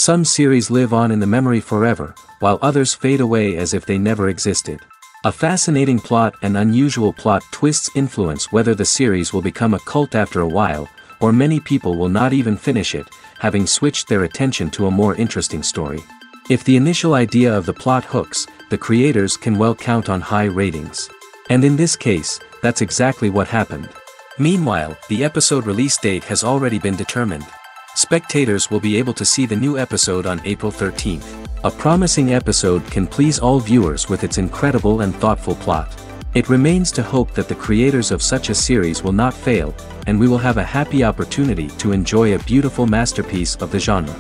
Some series live on in the memory forever, while others fade away as if they never existed. A fascinating plot and unusual plot twists influence whether the series will become a cult after a while, or many people will not even finish it, having switched their attention to a more interesting story. If the initial idea of the plot hooks, the creators can well count on high ratings. And in this case, that's exactly what happened. Meanwhile, the episode release date has already been determined. Spectators will be able to see the new episode on April 13th. A promising episode can please all viewers with its incredible and thoughtful plot. It remains to hope that the creators of such a series will not fail, and we will have a happy opportunity to enjoy a beautiful masterpiece of the genre.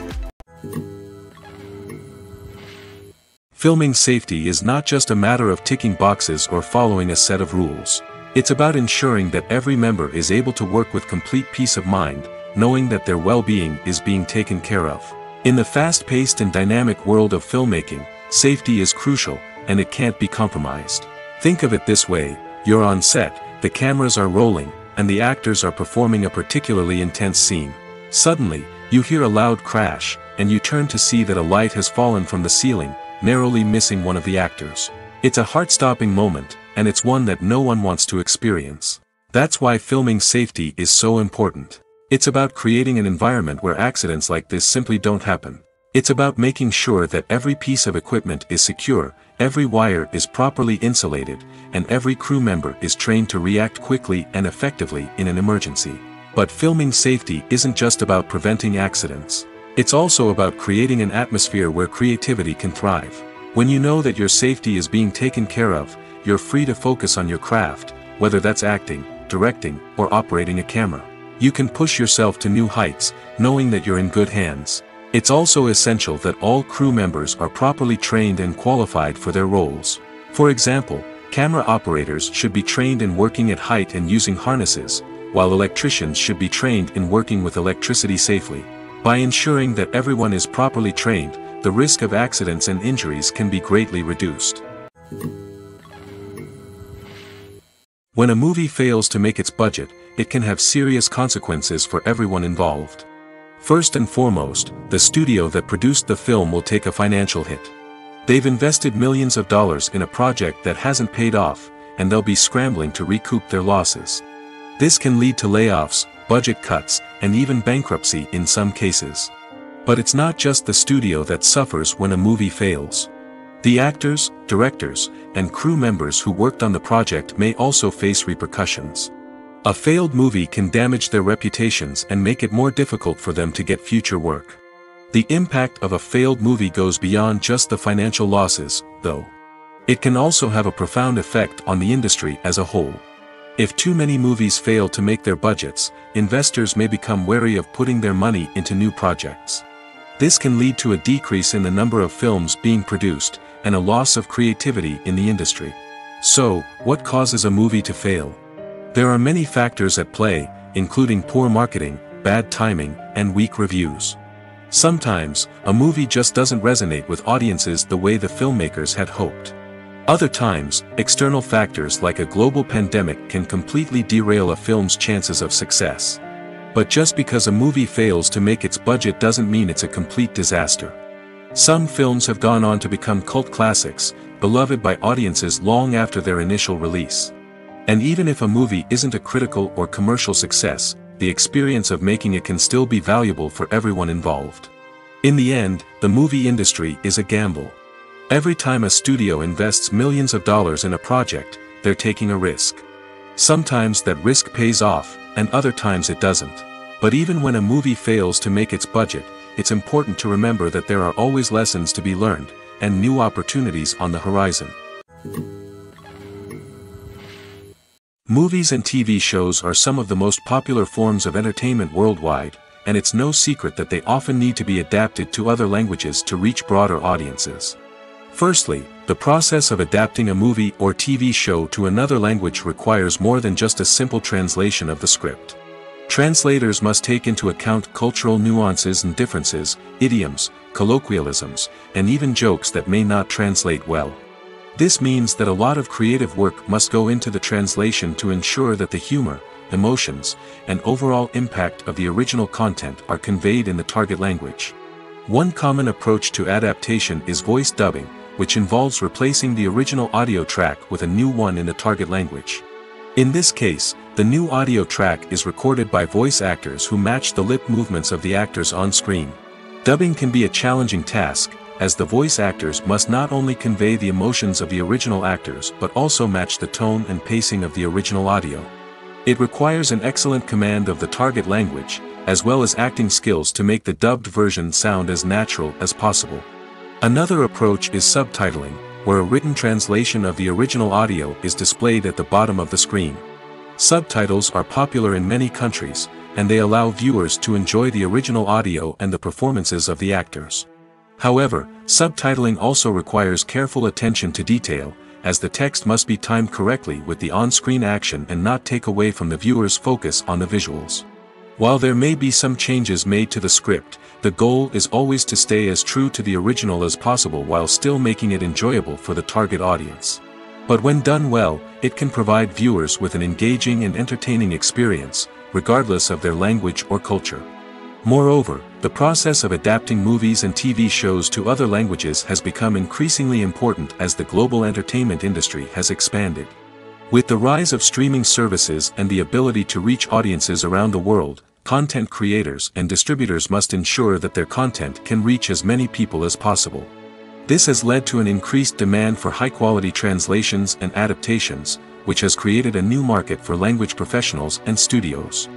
Filming safety is not just a matter of ticking boxes or following a set of rules. It's about ensuring that every member is able to work with complete peace of mind, knowing that their well-being is being taken care of. In the fast-paced and dynamic world of filmmaking, safety is crucial, and it can't be compromised. Think of it this way: you're on set, the cameras are rolling, and the actors are performing a particularly intense scene. Suddenly, you hear a loud crash, and you turn to see that a light has fallen from the ceiling, narrowly missing one of the actors. It's a heart-stopping moment, and it's one that no one wants to experience. That's why filming safety is so important. It's about creating an environment where accidents like this simply don't happen. It's about making sure that every piece of equipment is secure, every wire is properly insulated, and every crew member is trained to react quickly and effectively in an emergency. But filming safety isn't just about preventing accidents. It's also about creating an atmosphere where creativity can thrive. When you know that your safety is being taken care of, you're free to focus on your craft, whether that's acting, directing, or operating a camera. You can push yourself to new heights, knowing that you're in good hands. It's also essential that all crew members are properly trained and qualified for their roles. For example, camera operators should be trained in working at height and using harnesses, while electricians should be trained in working with electricity safely. By ensuring that everyone is properly trained, the risk of accidents and injuries can be greatly reduced. When a movie fails to make its budget, it can have serious consequences for everyone involved. First and foremost, the studio that produced the film will take a financial hit. They've invested millions of dollars in a project that hasn't paid off, and they'll be scrambling to recoup their losses. This can lead to layoffs, budget cuts, and even bankruptcy in some cases. But it's not just the studio that suffers when a movie fails. The actors, directors, and crew members who worked on the project may also face repercussions. A failed movie can damage their reputations and make it more difficult for them to get future work. The impact of a failed movie goes beyond just the financial losses, though. It can also have a profound effect on the industry as a whole. If too many movies fail to make their budgets, investors may become wary of putting their money into new projects. This can lead to a decrease in the number of films being produced, and a loss of creativity in the industry. So, what causes a movie to fail? There are many factors at play, including poor marketing, bad timing, and weak reviews. Sometimes, a movie just doesn't resonate with audiences the way the filmmakers had hoped. Other times, external factors like a global pandemic can completely derail a film's chances of success. But just because a movie fails to make its budget doesn't mean it's a complete disaster. Some films have gone on to become cult classics, beloved by audiences long after their initial release. And even if a movie isn't a critical or commercial success, the experience of making it can still be valuable for everyone involved. In the end, the movie industry is a gamble. Every time a studio invests millions of dollars in a project, they're taking a risk. Sometimes that risk pays off, and other times it doesn't. But even when a movie fails to make its budget, it's important to remember that there are always lessons to be learned, and new opportunities on the horizon. Movies and TV shows are some of the most popular forms of entertainment worldwide, and it's no secret that they often need to be adapted to other languages to reach broader audiences. Firstly, the process of adapting a movie or TV show to another language requires more than just a simple translation of the script. Translators must take into account cultural nuances and differences, idioms, colloquialisms, and even jokes that may not translate well. This means that a lot of creative work must go into the translation to ensure that the humor, emotions, and overall impact of the original content are conveyed in the target language. One common approach to adaptation is voice dubbing, which involves replacing the original audio track with a new one in the target language. In this case, the new audio track is recorded by voice actors who match the lip movements of the actors on screen. Dubbing can be a challenging task, as the voice actors must not only convey the emotions of the original actors but also match the tone and pacing of the original audio. It requires an excellent command of the target language, as well as acting skills to make the dubbed version sound as natural as possible. Another approach is subtitling, where a written translation of the original audio is displayed at the bottom of the screen. Subtitles are popular in many countries, and they allow viewers to enjoy the original audio and the performances of the actors. However, subtitling also requires careful attention to detail, as the text must be timed correctly with the on-screen action and not take away from the viewer's focus on the visuals. While there may be some changes made to the script, the goal is always to stay as true to the original as possible while still making it enjoyable for the target audience. But when done well, it can provide viewers with an engaging and entertaining experience, regardless of their language or culture. Moreover, the process of adapting movies and TV shows to other languages has become increasingly important as the global entertainment industry has expanded. With the rise of streaming services and the ability to reach audiences around the world, content creators and distributors must ensure that their content can reach as many people as possible. This has led to an increased demand for high-quality translations and adaptations, which has created a new market for language professionals and studios.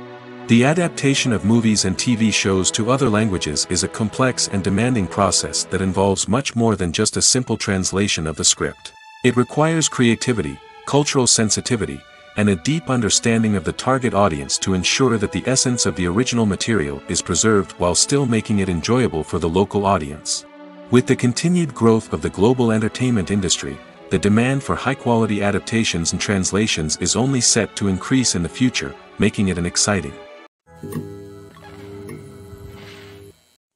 The adaptation of movies and TV shows to other languages is a complex and demanding process that involves much more than just a simple translation of the script. It requires creativity, cultural sensitivity, and a deep understanding of the target audience to ensure that the essence of the original material is preserved while still making it enjoyable for the local audience. With the continued growth of the global entertainment industry, the demand for high-quality adaptations and translations is only set to increase in the future, making it exciting.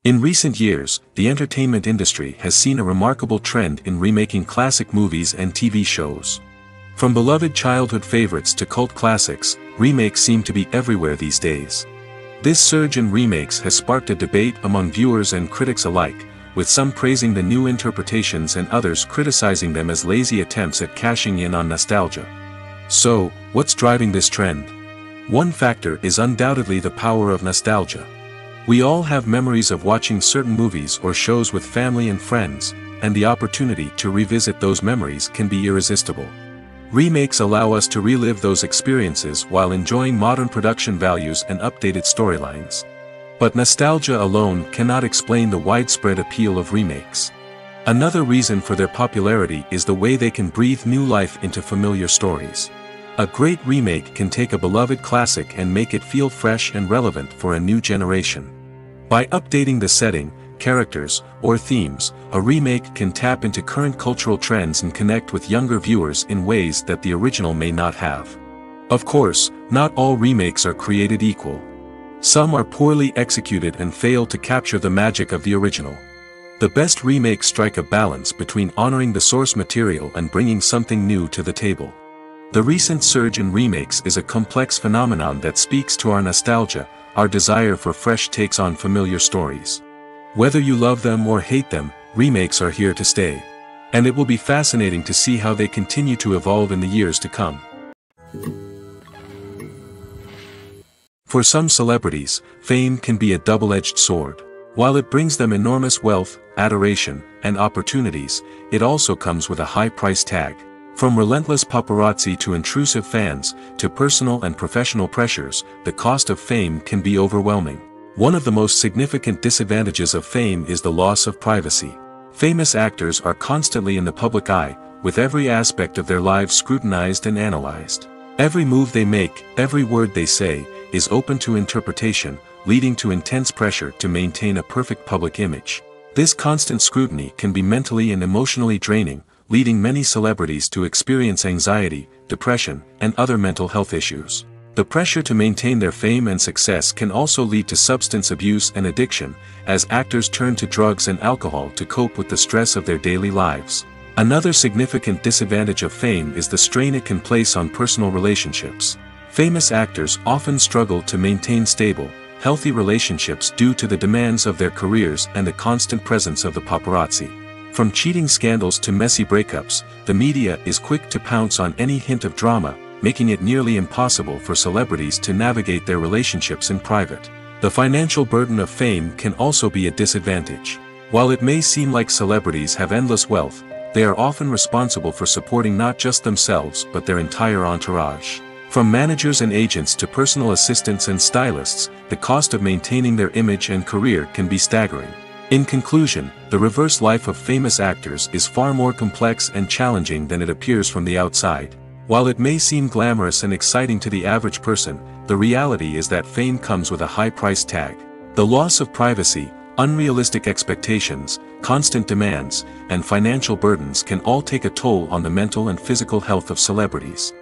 In recent years, the entertainment industry has seen a remarkable trend in remaking classic movies and TV shows. From beloved childhood favorites to cult classics, remakes seem to be everywhere these days. This surge in remakes has sparked a debate among viewers and critics alike, with some praising the new interpretations and others criticizing them as lazy attempts at cashing in on nostalgia. So, what's driving this trend? One factor is undoubtedly the power of nostalgia. We all have memories of watching certain movies or shows with family and friends, and the opportunity to revisit those memories can be irresistible. Remakes allow us to relive those experiences while enjoying modern production values and updated storylines. But nostalgia alone cannot explain the widespread appeal of remakes. Another reason for their popularity is the way they can breathe new life into familiar stories. A great remake can take a beloved classic and make it feel fresh and relevant for a new generation. By updating the setting, characters, or themes, a remake can tap into current cultural trends and connect with younger viewers in ways that the original may not have. Of course, not all remakes are created equal. Some are poorly executed and fail to capture the magic of the original. The best remakes strike a balance between honoring the source material and bringing something new to the table. The recent surge in remakes is a complex phenomenon that speaks to our nostalgia, our desire for fresh takes on familiar stories. Whether you love them or hate them, remakes are here to stay. And it will be fascinating to see how they continue to evolve in the years to come. For some celebrities, fame can be a double-edged sword. While it brings them enormous wealth, adoration, and opportunities, it also comes with a high price tag. From relentless paparazzi to intrusive fans, to personal and professional pressures, the cost of fame can be overwhelming. One of the most significant disadvantages of fame is the loss of privacy. Famous actors are constantly in the public eye, with every aspect of their lives scrutinized and analyzed. Every move they make, every word they say, is open to interpretation, leading to intense pressure to maintain a perfect public image. This constant scrutiny can be mentally and emotionally draining, leading many celebrities to experience anxiety, depression, and other mental health issues. The pressure to maintain their fame and success can also lead to substance abuse and addiction, as actors turn to drugs and alcohol to cope with the stress of their daily lives. Another significant disadvantage of fame is the strain it can place on personal relationships. Famous actors often struggle to maintain stable, healthy relationships due to the demands of their careers and the constant presence of the paparazzi. From cheating scandals to messy breakups, the media is quick to pounce on any hint of drama, making it nearly impossible for celebrities to navigate their relationships in private. The financial burden of fame can also be a disadvantage. While it may seem like celebrities have endless wealth, they are often responsible for supporting not just themselves but their entire entourage. From managers and agents to personal assistants and stylists, the cost of maintaining their image and career can be staggering. In conclusion, the reverse life of famous actors is far more complex and challenging than it appears from the outside. While it may seem glamorous and exciting to the average person, the reality is that fame comes with a high price tag. The loss of privacy, unrealistic expectations, constant demands, and financial burdens can all take a toll on the mental and physical health of celebrities.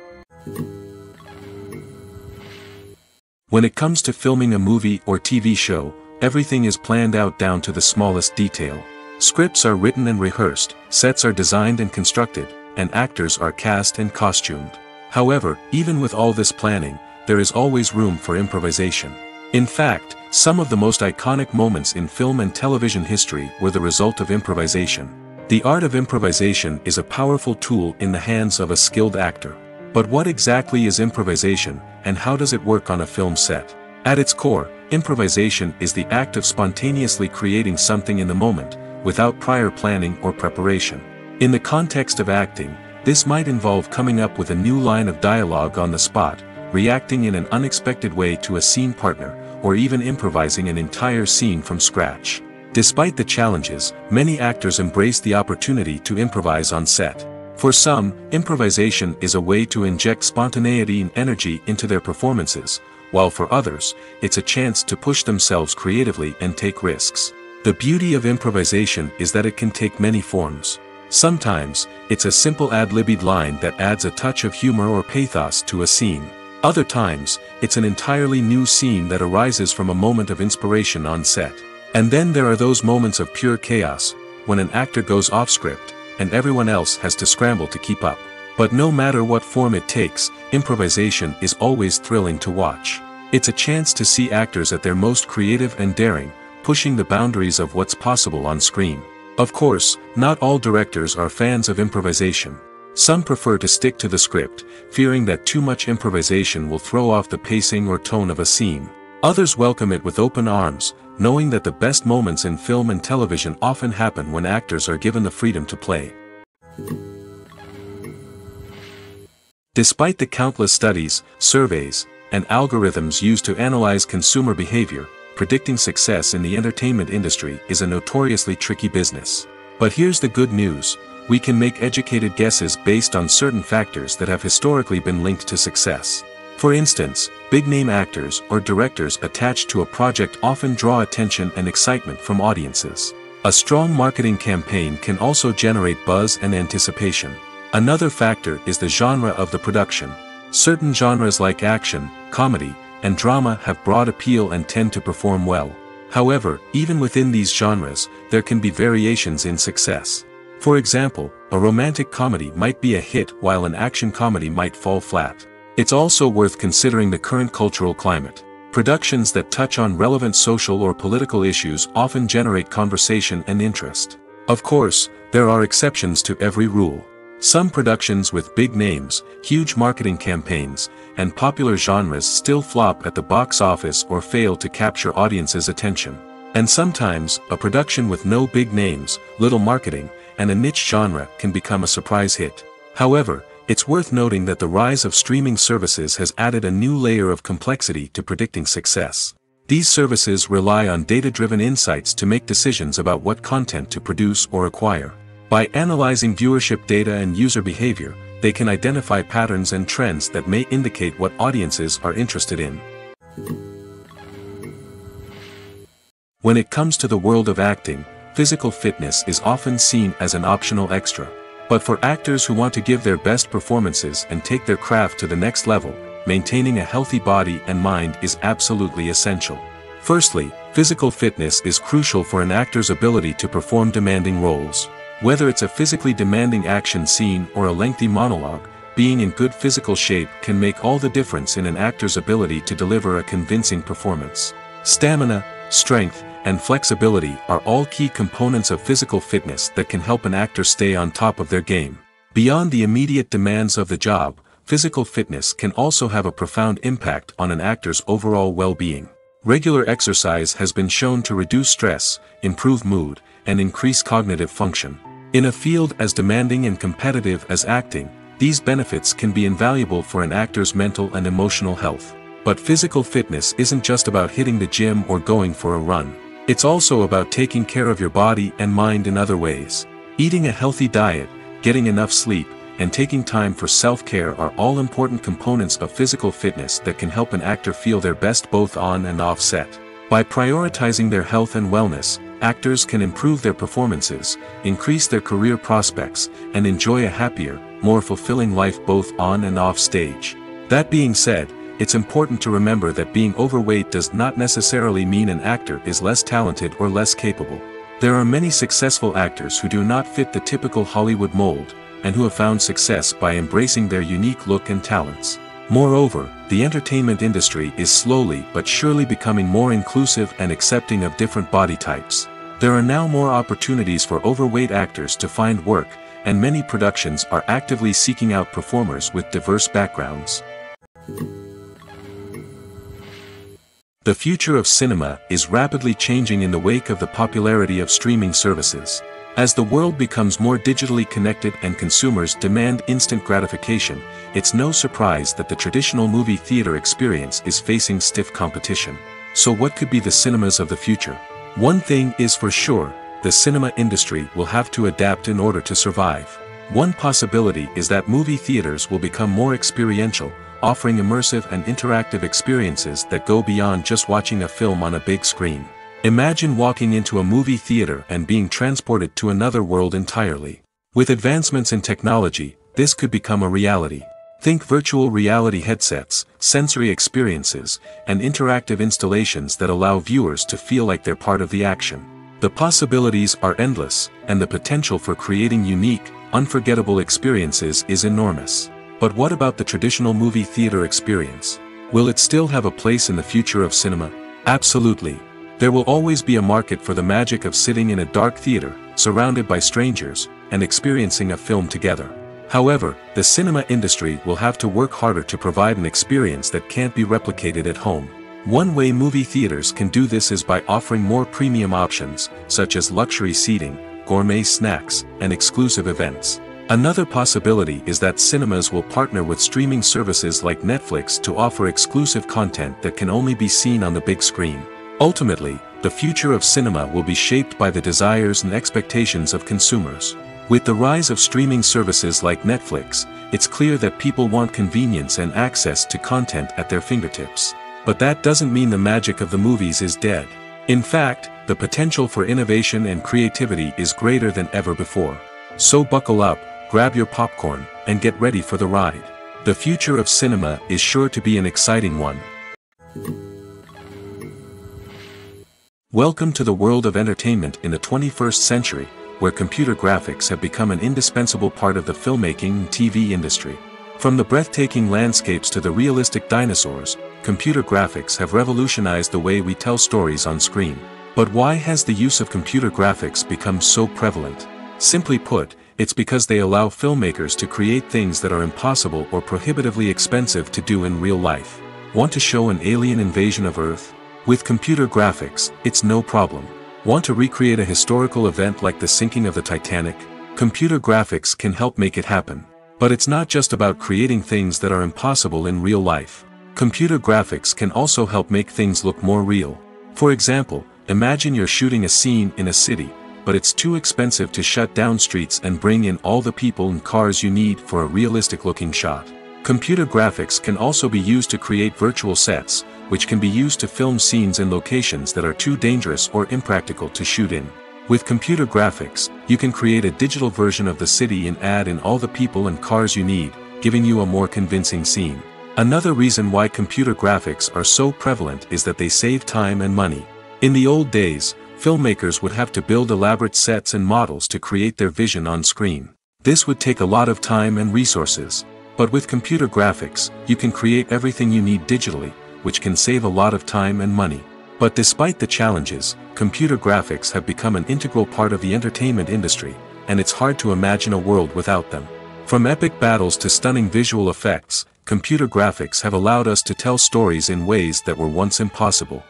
When it comes to filming a movie or TV show, everything is planned out down to the smallest detail. Scripts are written and rehearsed, sets are designed and constructed, and actors are cast and costumed. However, even with all this planning, there is always room for improvisation. In fact, some of the most iconic moments in film and television history were the result of improvisation. The art of improvisation is a powerful tool in the hands of a skilled actor. But what exactly is improvisation, and how does it work on a film set? At its core, improvisation is the act of spontaneously creating something in the moment, without prior planning or preparation. In the context of acting, this might involve coming up with a new line of dialogue on the spot, reacting in an unexpected way to a scene partner, or even improvising an entire scene from scratch. Despite the challenges, many actors embrace the opportunity to improvise on set. For some, improvisation is a way to inject spontaneity and energy into their performances, while for others, it's a chance to push themselves creatively and take risks. The beauty of improvisation is that it can take many forms. Sometimes, it's a simple ad-libbed line that adds a touch of humor or pathos to a scene. Other times, it's an entirely new scene that arises from a moment of inspiration on set. And then there are those moments of pure chaos, when an actor goes off script, and everyone else has to scramble to keep up. But no matter what form it takes, improvisation is always thrilling to watch. It's a chance to see actors at their most creative and daring, pushing the boundaries of what's possible on screen. Of course, not all directors are fans of improvisation. Some prefer to stick to the script, fearing that too much improvisation will throw off the pacing or tone of a scene. Others welcome it with open arms, knowing that the best moments in film and television often happen when actors are given the freedom to play. Despite the countless studies, surveys, and algorithms used to analyze consumer behavior, predicting success in the entertainment industry is a notoriously tricky business. But here's the good news: we can make educated guesses based on certain factors that have historically been linked to success. For instance, big-name actors or directors attached to a project often draw attention and excitement from audiences. A strong marketing campaign can also generate buzz and anticipation. Another factor is the genre of the production. Certain genres like action, comedy, and drama have broad appeal and tend to perform well. However, even within these genres, there can be variations in success. For example, a romantic comedy might be a hit while an action comedy might fall flat. It's also worth considering the current cultural climate. Productions that touch on relevant social or political issues often generate conversation and interest. Of course, there are exceptions to every rule. Some productions with big names, huge marketing campaigns, and popular genres still flop at the box office or fail to capture audiences' attention. And sometimes, a production with no big names, little marketing, and a niche genre can become a surprise hit. However, it's worth noting that the rise of streaming services has added a new layer of complexity to predicting success. These services rely on data-driven insights to make decisions about what content to produce or acquire. By analyzing viewership data and user behavior, they can identify patterns and trends that may indicate what audiences are interested in. When it comes to the world of acting, physical fitness is often seen as an optional extra. But for actors who want to give their best performances and take their craft to the next level, maintaining a healthy body and mind is absolutely essential. Firstly, physical fitness is crucial for an actor's ability to perform demanding roles. Whether it's a physically demanding action scene or a lengthy monologue, being in good physical shape can make all the difference in an actor's ability to deliver a convincing performance. Stamina, strength, and flexibility are all key components of physical fitness that can help an actor stay on top of their game. Beyond the immediate demands of the job, physical fitness can also have a profound impact on an actor's overall well-being. Regular exercise has been shown to reduce stress, improve mood, and increase cognitive function. In a field as demanding and competitive as acting, these benefits can be invaluable for an actor's mental and emotional health. But physical fitness isn't just about hitting the gym or going for a run. It's also about taking care of your body and mind in other ways. Eating a healthy diet, getting enough sleep, and taking time for self-care are all important components of physical fitness that can help an actor feel their best both on and off set. By prioritizing their health and wellness, actors can improve their performances, increase their career prospects, and enjoy a happier, more fulfilling life both on and off stage. That being said, it's important to remember that being overweight does not necessarily mean an actor is less talented or less capable. There are many successful actors who do not fit the typical Hollywood mold, and who have found success by embracing their unique look and talents. Moreover, the entertainment industry is slowly but surely becoming more inclusive and accepting of different body types. There are now more opportunities for overweight actors to find work, and many productions are actively seeking out performers with diverse backgrounds. The future of cinema is rapidly changing in the wake of the popularity of streaming services. As the world becomes more digitally connected and consumers demand instant gratification, it's no surprise that the traditional movie theater experience is facing stiff competition. So what could be the cinemas of the future? One thing is for sure, the cinema industry will have to adapt in order to survive. One possibility is that movie theaters will become more experiential, offering immersive and interactive experiences that go beyond just watching a film on a big screen. Imagine walking into a movie theater and being transported to another world entirely. With advancements in technology, this could become a reality. Think virtual reality headsets, sensory experiences, and interactive installations that allow viewers to feel like they're part of the action. The possibilities are endless, and the potential for creating unique, unforgettable experiences is enormous. But what about the traditional movie theater experience? Will it still have a place in the future of cinema? Absolutely. There will always be a market for the magic of sitting in a dark theater, surrounded by strangers, and experiencing a film together. However, the cinema industry will have to work harder to provide an experience that can't be replicated at home. One way movie theaters can do this is by offering more premium options, such as luxury seating, gourmet snacks, and exclusive events. Another possibility is that cinemas will partner with streaming services like Netflix to offer exclusive content that can only be seen on the big screen. Ultimately, the future of cinema will be shaped by the desires and expectations of consumers. With the rise of streaming services like Netflix, it's clear that people want convenience and access to content at their fingertips. But that doesn't mean the magic of the movies is dead. In fact, the potential for innovation and creativity is greater than ever before. So buckle up, grab your popcorn, and get ready for the ride. The future of cinema is sure to be an exciting one. Welcome to the world of entertainment in the 21st century, where computer graphics have become an indispensable part of the filmmaking and TV industry. From the breathtaking landscapes to the realistic dinosaurs, computer graphics have revolutionized the way we tell stories on screen. But why has the use of computer graphics become so prevalent? Simply put, it's because they allow filmmakers to create things that are impossible or prohibitively expensive to do in real life. Want to show an alien invasion of Earth? With computer graphics, it's no problem. Want to recreate a historical event like the sinking of the Titanic? Computer graphics can help make it happen. But it's not just about creating things that are impossible in real life. Computer graphics can also help make things look more real. For example, imagine you're shooting a scene in a city, but it's too expensive to shut down streets and bring in all the people and cars you need for a realistic-looking shot. Computer graphics can also be used to create virtual sets, which can be used to film scenes in locations that are too dangerous or impractical to shoot in. With computer graphics, you can create a digital version of the city and add in all the people and cars you need, giving you a more convincing scene. Another reason why computer graphics are so prevalent is that they save time and money. In the old days, filmmakers would have to build elaborate sets and models to create their vision on screen. This would take a lot of time and resources. But with computer graphics, you can create everything you need digitally, which can save a lot of time and money. But despite the challenges, computer graphics have become an integral part of the entertainment industry, and it's hard to imagine a world without them. From epic battles to stunning visual effects, computer graphics have allowed us to tell stories in ways that were once impossible.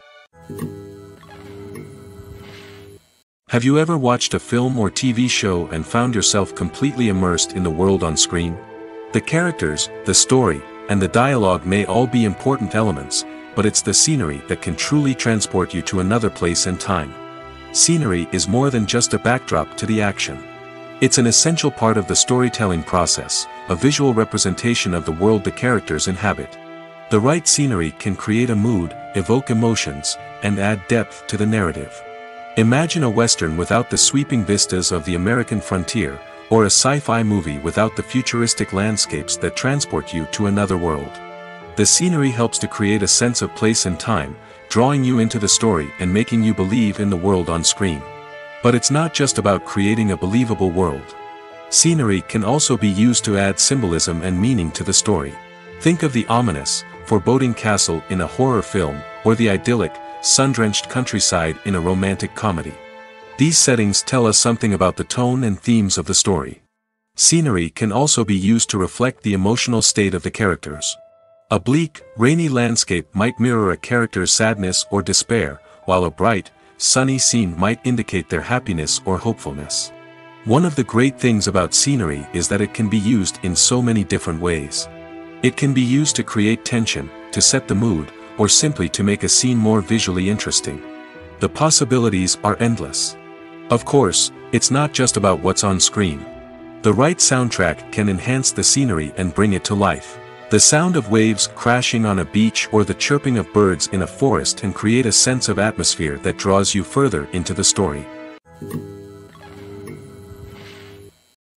Have you ever watched a film or TV show and found yourself completely immersed in the world on screen? The characters, the story, and the dialogue may all be important elements, but it's the scenery that can truly transport you to another place and time. Scenery is more than just a backdrop to the action. It's an essential part of the storytelling process, a visual representation of the world the characters inhabit. The right scenery can create a mood, evoke emotions, and add depth to the narrative. Imagine a Western without the sweeping vistas of the American frontier, or a sci-fi movie without the futuristic landscapes that transport you to another world. The scenery helps to create a sense of place and time, drawing you into the story and making you believe in the world on screen. But it's not just about creating a believable world. Scenery can also be used to add symbolism and meaning to the story. Think of the ominous, foreboding castle in a horror film, or the idyllic, sun-drenched countryside in a romantic comedy. These settings tell us something about the tone and themes of the story. Scenery can also be used to reflect the emotional state of the characters. A bleak, rainy landscape might mirror a character's sadness or despair, while a bright, sunny scene might indicate their happiness or hopefulness. One of the great things about scenery is that it can be used in so many different ways. It can be used to create tension, to set the mood, or simply to make a scene more visually interesting. The possibilities are endless. Of course, it's not just about what's on screen. The right soundtrack can enhance the scenery and bring it to life. The sound of waves crashing on a beach or the chirping of birds in a forest can create a sense of atmosphere that draws you further into the story.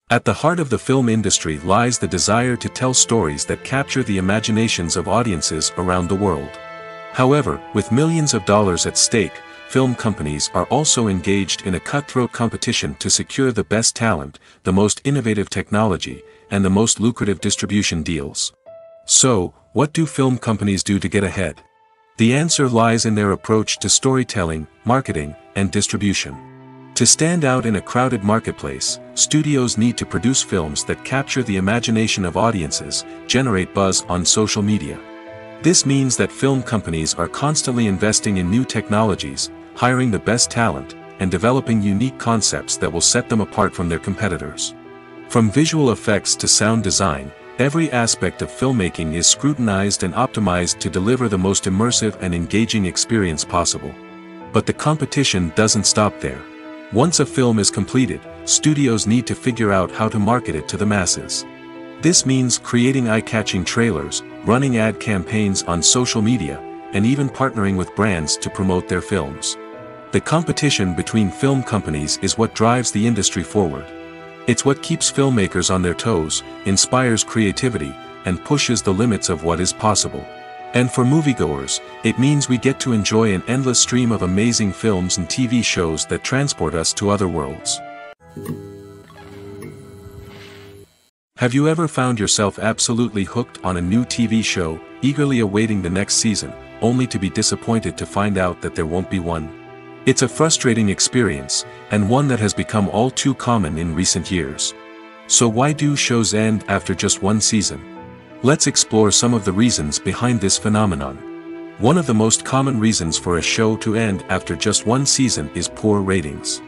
At the heart of the film industry lies the desire to tell stories that capture the imaginations of audiences around the world. However, with millions of dollars at stake, film companies are also engaged in a cutthroat competition to secure the best talent, the most innovative technology, and the most lucrative distribution deals. So, what do film companies do to get ahead? The answer lies in their approach to storytelling, marketing, and distribution. To stand out in a crowded marketplace, studios need to produce films that capture the imagination of audiences, generate buzz on social media. This means that film companies are constantly investing in new technologies, hiring the best talent, and developing unique concepts that will set them apart from their competitors. From visual effects to sound design, every aspect of filmmaking is scrutinized and optimized to deliver the most immersive and engaging experience possible. But the competition doesn't stop there. Once a film is completed, studios need to figure out how to market it to the masses. This means creating eye-catching trailers, running ad campaigns on social media, and even partnering with brands to promote their films. The competition between film companies is what drives the industry forward. It's what keeps filmmakers on their toes, inspires creativity, and pushes the limits of what is possible. And for moviegoers, it means we get to enjoy an endless stream of amazing films and TV shows that transport us to other worlds. Have you ever found yourself absolutely hooked on a new TV show, eagerly awaiting the next season, only to be disappointed to find out that there won't be one? It's a frustrating experience, and one that has become all too common in recent years. So why do shows end after just one season? Let's explore some of the reasons behind this phenomenon. One of the most common reasons for a show to end after just one season is poor ratings.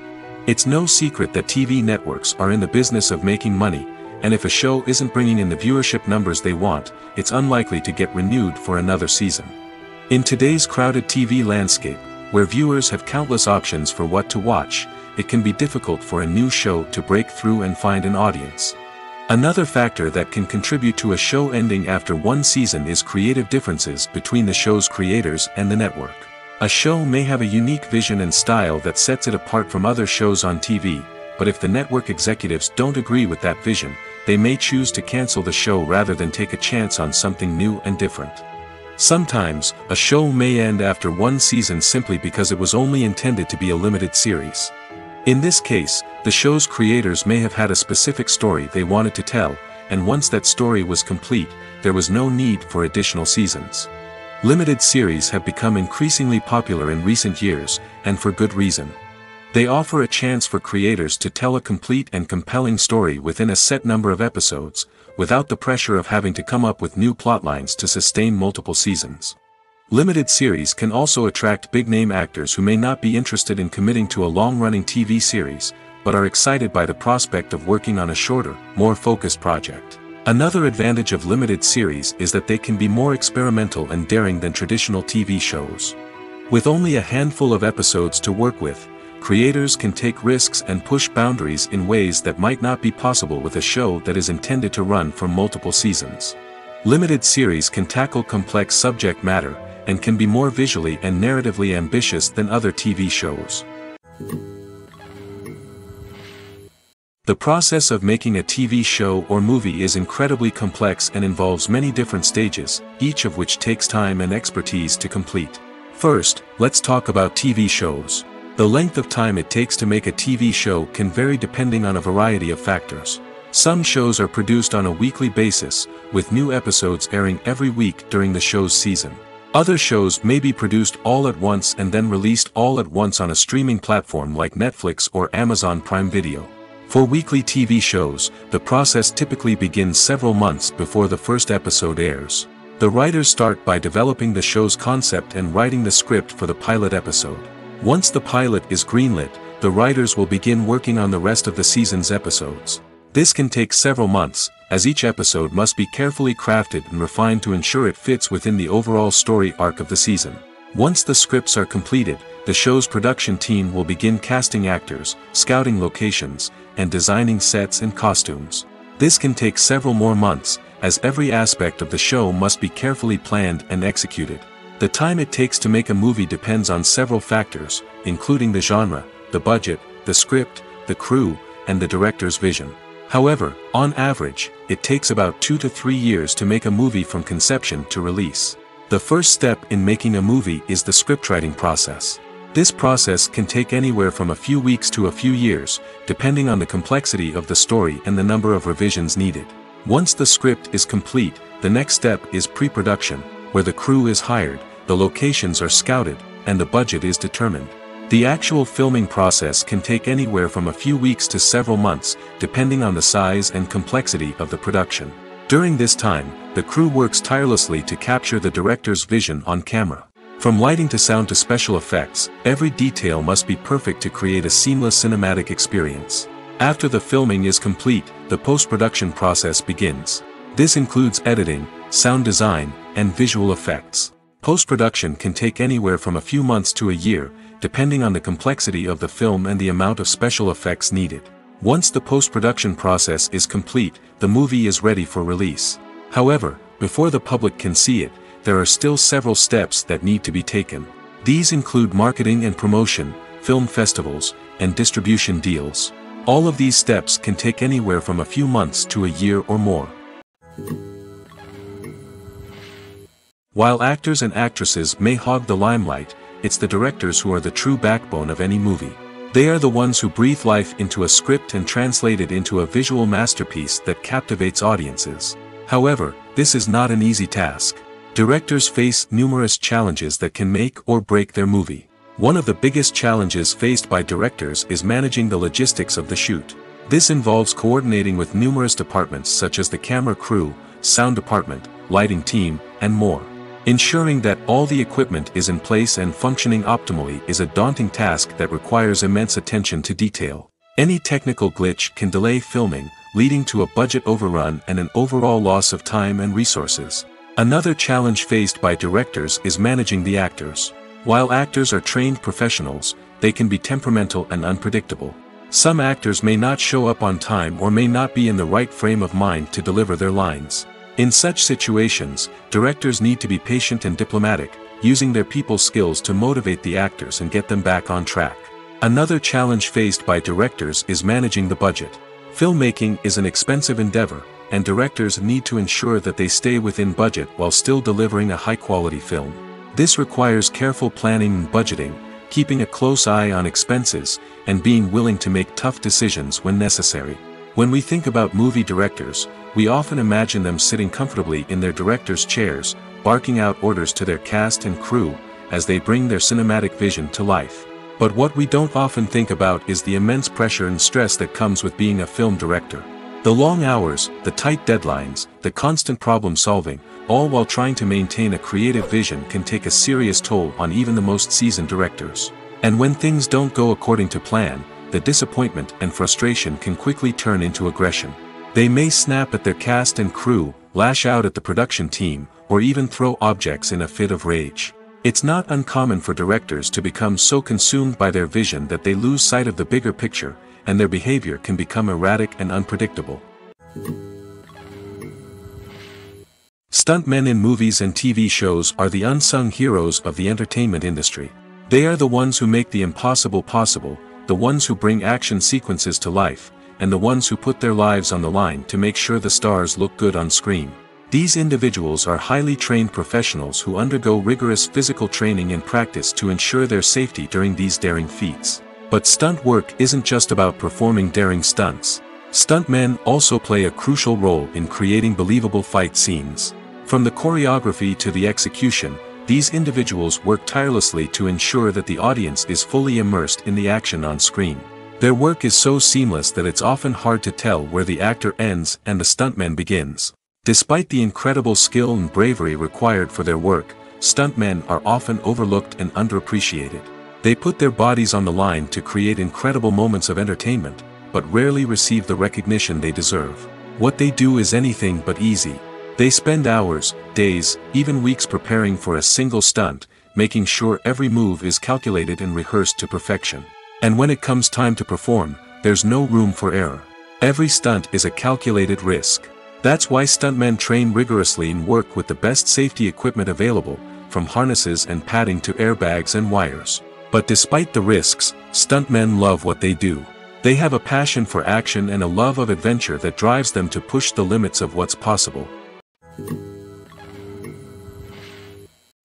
It's no secret that TV networks are in the business of making money, and if a show isn't bringing in the viewership numbers they want, it's unlikely to get renewed for another season. In today's crowded TV landscape, where viewers have countless options for what to watch, it can be difficult for a new show to break through and find an audience. Another factor that can contribute to a show ending after one season is creative differences between the show's creators and the network. A show may have a unique vision and style that sets it apart from other shows on TV, but if the network executives don't agree with that vision, they may choose to cancel the show rather than take a chance on something new and different. Sometimes, a show may end after one season simply because it was only intended to be a limited series. In this case, the show's creators may have had a specific story they wanted to tell, and once that story was complete, there was no need for additional seasons. Limited series have become increasingly popular in recent years, and for good reason. They offer a chance for creators to tell a complete and compelling story within a set number of episodes, without the pressure of having to come up with new plotlines to sustain multiple seasons. Limited series can also attract big-name actors who may not be interested in committing to a long-running TV series, but are excited by the prospect of working on a shorter, more focused project. Another advantage of limited series is that they can be more experimental and daring than traditional TV shows. With only a handful of episodes to work with, creators can take risks and push boundaries in ways that might not be possible with a show that is intended to run for multiple seasons. Limited series can tackle complex subject matter, and can be more visually and narratively ambitious than other TV shows. The process of making a TV show or movie is incredibly complex and involves many different stages, each of which takes time and expertise to complete. First, let's talk about TV shows. The length of time it takes to make a TV show can vary depending on a variety of factors. Some shows are produced on a weekly basis, with new episodes airing every week during the show's season. Other shows may be produced all at once and then released all at once on a streaming platform like Netflix or Amazon Prime Video. For weekly TV shows, the process typically begins several months before the first episode airs. The writers start by developing the show's concept and writing the script for the pilot episode. Once the pilot is greenlit, the writers will begin working on the rest of the season's episodes. This can take several months, as each episode must be carefully crafted and refined to ensure it fits within the overall story arc of the season. Once the scripts are completed, the show's production team will begin casting actors, scouting locations, and designing sets and costumes. This can take several more months, as every aspect of the show must be carefully planned and executed. The time it takes to make a movie depends on several factors, including the genre, the budget, the script, the crew, and the director's vision. However, on average, it takes about 2 to 3 years to make a movie from conception to release. The first step in making a movie is the scriptwriting process. This process can take anywhere from a few weeks to a few years, depending on the complexity of the story and the number of revisions needed. Once the script is complete, the next step is pre-production, where the crew is hired, the locations are scouted, and the budget is determined. The actual filming process can take anywhere from a few weeks to several months, depending on the size and complexity of the production. During this time, the crew works tirelessly to capture the director's vision on camera. From lighting to sound to special effects, every detail must be perfect to create a seamless cinematic experience. After the filming is complete, the post-production process begins. This includes editing, sound design, and visual effects. Post-production can take anywhere from a few months to a year, depending on the complexity of the film and the amount of special effects needed. Once the post-production process is complete, the movie is ready for release. However, before the public can see it, there are still several steps that need to be taken. These include marketing and promotion, film festivals, and distribution deals. All of these steps can take anywhere from a few months to a year or more. While actors and actresses may hog the limelight, it's the directors who are the true backbone of any movie. They are the ones who breathe life into a script and translate it into a visual masterpiece that captivates audiences. However, this is not an easy task. Directors face numerous challenges that can make or break their movie. One of the biggest challenges faced by directors is managing the logistics of the shoot. This involves coordinating with numerous departments such as the camera crew, sound department, lighting team, and more. Ensuring that all the equipment is in place and functioning optimally is a daunting task that requires immense attention to detail. Any technical glitch can delay filming, leading to a budget overrun and an overall loss of time and resources. Another challenge faced by directors is managing the actors. While actors are trained professionals, they can be temperamental and unpredictable. Some actors may not show up on time or may not be in the right frame of mind to deliver their lines. In such situations, directors need to be patient and diplomatic, using their people skills to motivate the actors and get them back on track. Another challenge faced by directors is managing the budget. Filmmaking is an expensive endeavor, and directors need to ensure that they stay within budget while still delivering a high-quality film. This requires careful planning and budgeting, keeping a close eye on expenses, and being willing to make tough decisions when necessary. When we think about movie directors, we often imagine them sitting comfortably in their director's chairs, barking out orders to their cast and crew, as they bring their cinematic vision to life. But what we don't often think about is the immense pressure and stress that comes with being a film director. The long hours, the tight deadlines, the constant problem solving, all while trying to maintain a creative vision can take a serious toll on even the most seasoned directors. And when things don't go according to plan, the disappointment and frustration can quickly turn into aggression. They may snap at their cast and crew, lash out at the production team, or even throw objects in a fit of rage. It's not uncommon for directors to become so consumed by their vision that they lose sight of the bigger picture, and their behavior can become erratic and unpredictable. Stuntmen in movies and TV shows are the unsung heroes of the entertainment industry. They are the ones who make the impossible possible, the ones who bring action sequences to life, and the ones who put their lives on the line to make sure the stars look good on screen. These individuals are highly trained professionals who undergo rigorous physical training and practice to ensure their safety during these daring feats. But stunt work isn't just about performing daring stunts. Stuntmen also play a crucial role in creating believable fight scenes. From the choreography to the execution, these individuals work tirelessly to ensure that the audience is fully immersed in the action on screen. Their work is so seamless that it's often hard to tell where the actor ends and the stuntman begins. Despite the incredible skill and bravery required for their work, stuntmen are often overlooked and underappreciated. They put their bodies on the line to create incredible moments of entertainment, but rarely receive the recognition they deserve. What they do is anything but easy. They spend hours, days, even weeks preparing for a single stunt, making sure every move is calculated and rehearsed to perfection. And when it comes time to perform, there's no room for error. Every stunt is a calculated risk. That's why stuntmen train rigorously and work with the best safety equipment available, from harnesses and padding to airbags and wires. But despite the risks, stuntmen love what they do. They have a passion for action and a love of adventure that drives them to push the limits of what's possible.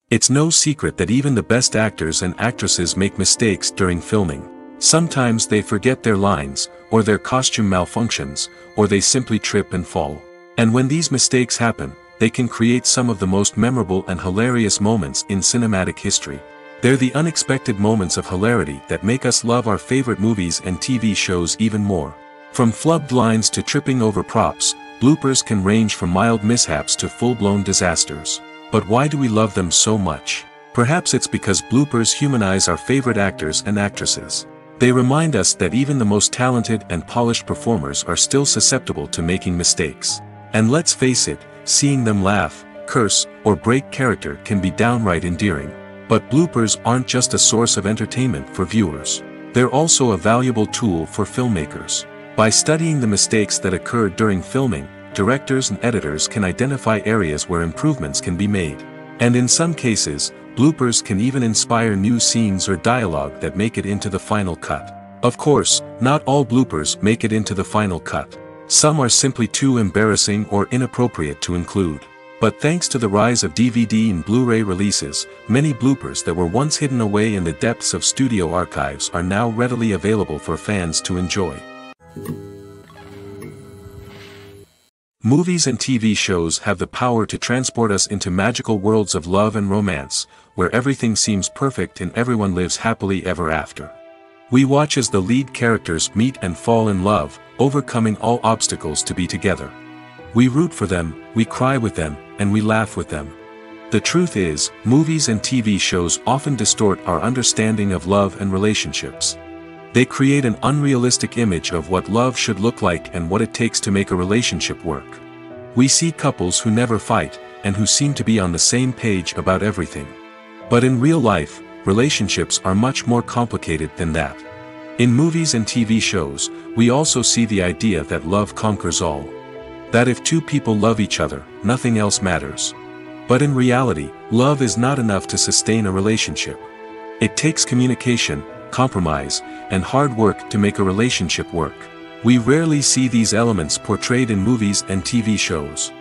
It's no secret that even the best actors and actresses make mistakes during filming. Sometimes they forget their lines, or their costume malfunctions, or they simply trip and fall. And when these mistakes happen, they can create some of the most memorable and hilarious moments in cinematic history. They're the unexpected moments of hilarity that make us love our favorite movies and TV shows even more. From flubbed lines to tripping over props, bloopers can range from mild mishaps to full-blown disasters. But why do we love them so much? Perhaps it's because bloopers humanize our favorite actors and actresses. They remind us that even the most talented and polished performers are still susceptible to making mistakes. And let's face it, seeing them laugh, curse, or break character can be downright endearing. But bloopers aren't just a source of entertainment for viewers. They're also a valuable tool for filmmakers. By studying the mistakes that occurred during filming, directors and editors can identify areas where improvements can be made. And in some cases, bloopers can even inspire new scenes or dialogue that make it into the final cut. Of course, not all bloopers make it into the final cut. Some are simply too embarrassing or inappropriate to include. But thanks to the rise of DVD and Blu-ray releases, many bloopers that were once hidden away in the depths of studio archives are now readily available for fans to enjoy. Movies and TV shows have the power to transport us into magical worlds of love and romance, where everything seems perfect and everyone lives happily ever after. We watch as the lead characters meet and fall in love, overcoming all obstacles to be together. We root for them, we cry with them, and we laugh with them. The truth is, movies and TV shows often distort our understanding of love and relationships. They create an unrealistic image of what love should look like and what it takes to make a relationship work. We see couples who never fight, and who seem to be on the same page about everything. But in real life, relationships are much more complicated than that. In movies and TV shows, we also see the idea that love conquers all. That if two people love each other, nothing else matters. But in reality, love is not enough to sustain a relationship. It takes communication, compromise, and hard work to make a relationship work. We rarely see these elements portrayed in movies and TV shows.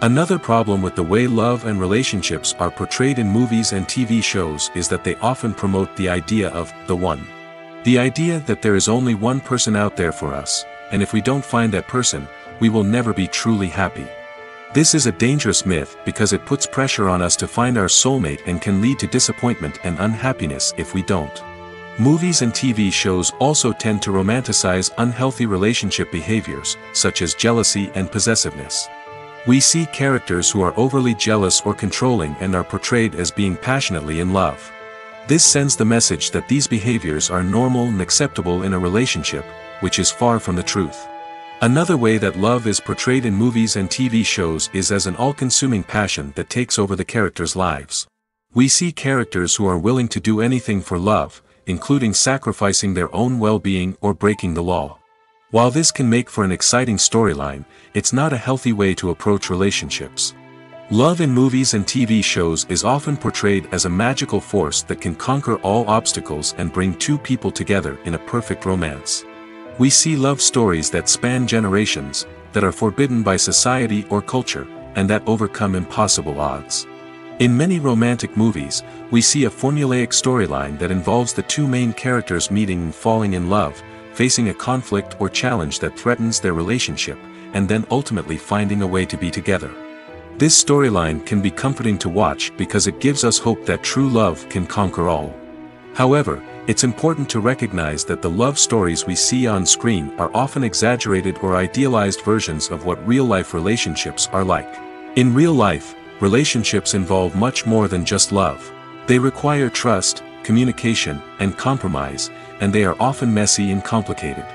Another problem with the way love and relationships are portrayed in movies and TV shows is that they often promote the idea of the one. The idea that there is only one person out there for us, and if we don't find that person, we will never be truly happy. This is a dangerous myth because it puts pressure on us to find our soulmate and can lead to disappointment and unhappiness if we don't. Movies and TV shows also tend to romanticize unhealthy relationship behaviors, such as jealousy and possessiveness. We see characters who are overly jealous or controlling and are portrayed as being passionately in love. This sends the message that these behaviors are normal and acceptable in a relationship, which is far from the truth. Another way that love is portrayed in movies and TV shows is as an all-consuming passion that takes over the characters' lives. We see characters who are willing to do anything for love, including sacrificing their own well-being or breaking the law. While this can make for an exciting storyline, it's not a healthy way to approach relationships. Love in movies and TV shows is often portrayed as a magical force that can conquer all obstacles and bring two people together in a perfect romance. We see love stories that span generations, that are forbidden by society or culture, and that overcome impossible odds. In many romantic movies, we see a formulaic storyline that involves the two main characters meeting and falling in love, facing a conflict or challenge that threatens their relationship, and then ultimately finding a way to be together. This storyline can be comforting to watch because it gives us hope that true love can conquer all. However, it's important to recognize that the love stories we see on screen are often exaggerated or idealized versions of what real-life relationships are like. In real life, relationships involve much more than just love. They require trust, communication, and compromise, and they are often messy and complicated.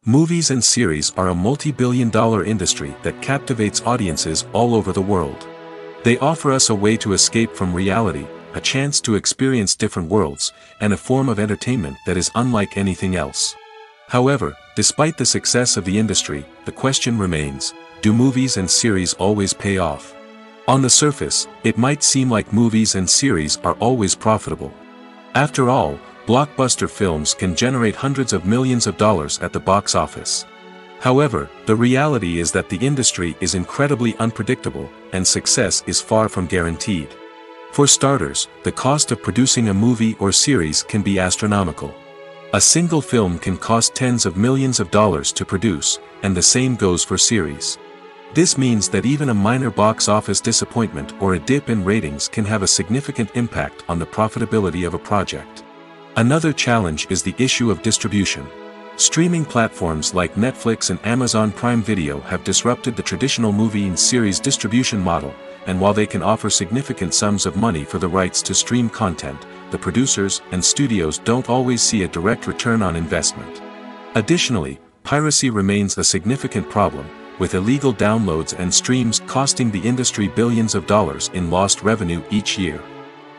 Movies and series are a multi-billion-dollar industry that captivates audiences all over the world. They offer us a way to escape from reality, a chance to experience different worlds, and a form of entertainment that is unlike anything else. However, despite the success of the industry, the question remains, do movies and series always pay off? On the surface, it might seem like movies and series are always profitable. After all, blockbuster films can generate hundreds of millions of dollars at the box office. However, the reality is that the industry is incredibly unpredictable, and success is far from guaranteed. For starters, the cost of producing a movie or series can be astronomical. A single film can cost tens of millions of dollars to produce, and the same goes for series. This means that even a minor box office disappointment or a dip in ratings can have a significant impact on the profitability of a project. Another challenge is the issue of distribution. Streaming platforms like Netflix and Amazon Prime Video have disrupted the traditional movie and series distribution model, and while they can offer significant sums of money for the rights to stream content, the producers and studios don't always see a direct return on investment. Additionally, piracy remains a significant problem, with illegal downloads and streams costing the industry billions of dollars in lost revenue each year.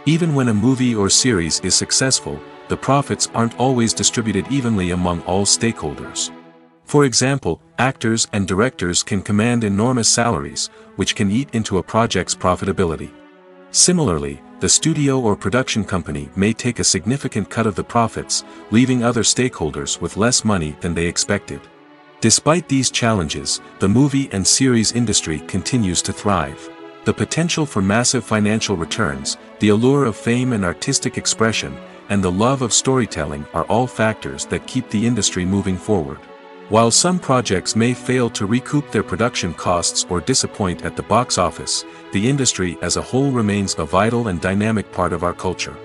Even when a movie or series is successful, the profits aren't always distributed evenly among all stakeholders. For example, actors and directors can command enormous salaries, which can eat into a project's profitability. Similarly, the studio or production company may take a significant cut of the profits, leaving other stakeholders with less money than they expected. Despite these challenges, the movie and series industry continues to thrive. The potential for massive financial returns, the allure of fame and artistic expression, and the love of storytelling are all factors that keep the industry moving forward. While some projects may fail to recoup their production costs or disappoint at the box office, the industry as a whole remains a vital and dynamic part of our culture.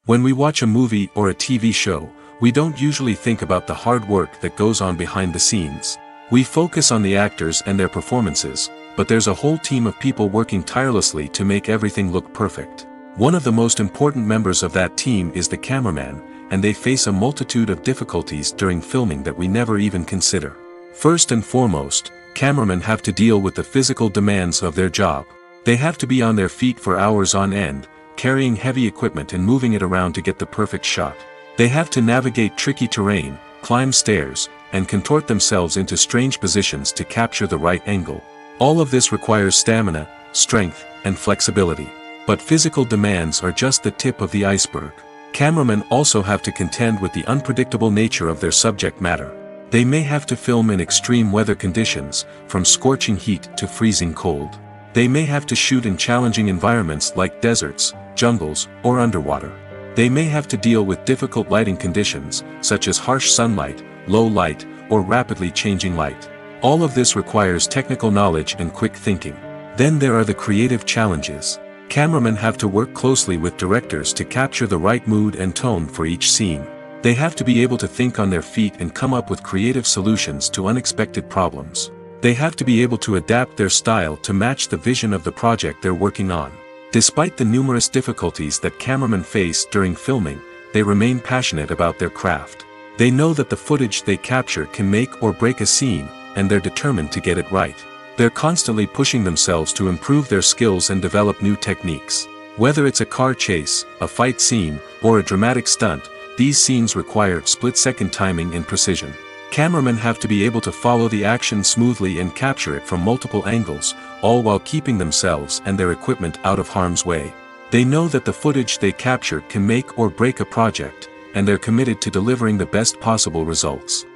When we watch a movie or a TV show, we don't usually think about the hard work that goes on behind the scenes. We focus on the actors and their performances, but there's a whole team of people working tirelessly to make everything look perfect. One of the most important members of that team is the cameraman, and they face a multitude of difficulties during filming that we never even consider. First and foremost, cameramen have to deal with the physical demands of their job. They have to be on their feet for hours on end, carrying heavy equipment and moving it around to get the perfect shot. They have to navigate tricky terrain, climb stairs, and contort themselves into strange positions to capture the right angle. All of this requires stamina, strength, and flexibility. But physical demands are just the tip of the iceberg. Cameramen also have to contend with the unpredictable nature of their subject matter. They may have to film in extreme weather conditions, from scorching heat to freezing cold. They may have to shoot in challenging environments like deserts, jungles, or underwater. They may have to deal with difficult lighting conditions, such as harsh sunlight, low light, or rapidly changing light. All of this requires technical knowledge and quick thinking. Then there are the creative challenges. Cameramen have to work closely with directors to capture the right mood and tone for each scene. They have to be able to think on their feet and come up with creative solutions to unexpected problems. They have to be able to adapt their style to match the vision of the project they're working on. Despite the numerous difficulties that cameramen face during filming, they remain passionate about their craft. They know that the footage they capture can make or break a scene, and they're determined to get it right. They're constantly pushing themselves to improve their skills and develop new techniques. Whether it's a car chase, a fight scene, or a dramatic stunt, these scenes require split-second timing and precision. Cameramen have to be able to follow the action smoothly and capture it from multiple angles, all while keeping themselves and their equipment out of harm's way. They know that the footage they capture can make or break a project, and they're committed to delivering the best possible results.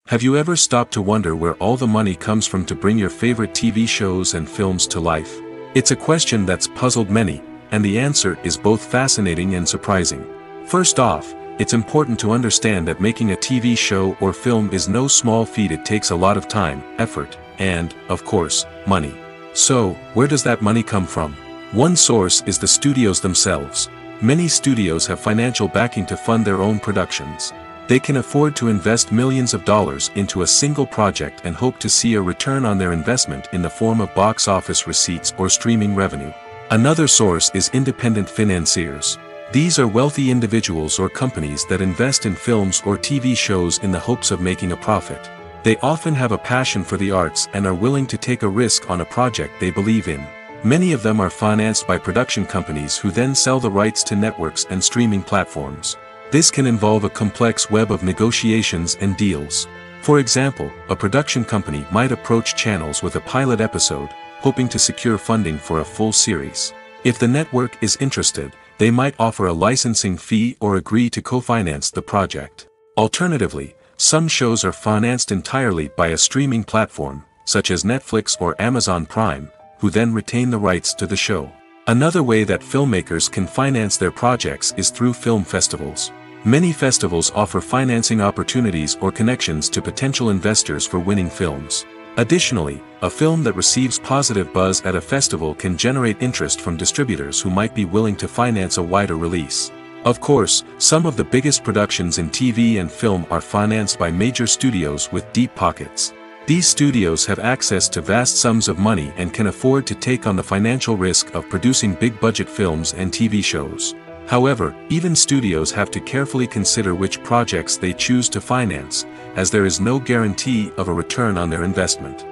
Have you ever stopped to wonder where all the money comes from to bring your favorite TV shows and films to life? It's a question that's puzzled many, and the answer is both fascinating and surprising. First off, it's important to understand that making a TV show or film is no small feat. It takes a lot of time, effort, and, of course, money. So, where does that money come from? One source is the studios themselves. Many studios have financial backing to fund their own productions. They can afford to invest millions of dollars into a single project and hope to see a return on their investment in the form of box office receipts or streaming revenue. Another source is independent financiers. These are wealthy individuals or companies that invest in films or TV shows in the hopes of making a profit. They often have a passion for the arts and are willing to take a risk on a project they believe in. Many of them are financed by production companies who then sell the rights to networks and streaming platforms. This can involve a complex web of negotiations and deals. For example, a production company might approach channels with a pilot episode, hoping to secure funding for a full series. If the network is interested, they might offer a licensing fee or agree to co-finance the project. Alternatively, some shows are financed entirely by a streaming platform, such as Netflix or Amazon Prime, who then retain the rights to the show. Another way that filmmakers can finance their projects is through film festivals. Many festivals offer financing opportunities or connections to potential investors for winning films. Additionally, a film that receives positive buzz at a festival can generate interest from distributors who might be willing to finance a wider release. Of course, some of the biggest productions in TV and film are financed by major studios with deep pockets. These studios have access to vast sums of money and can afford to take on the financial risk of producing big-budget films and TV shows. However, even studios have to carefully consider which projects they choose to finance, as there is no guarantee of a return on their investment.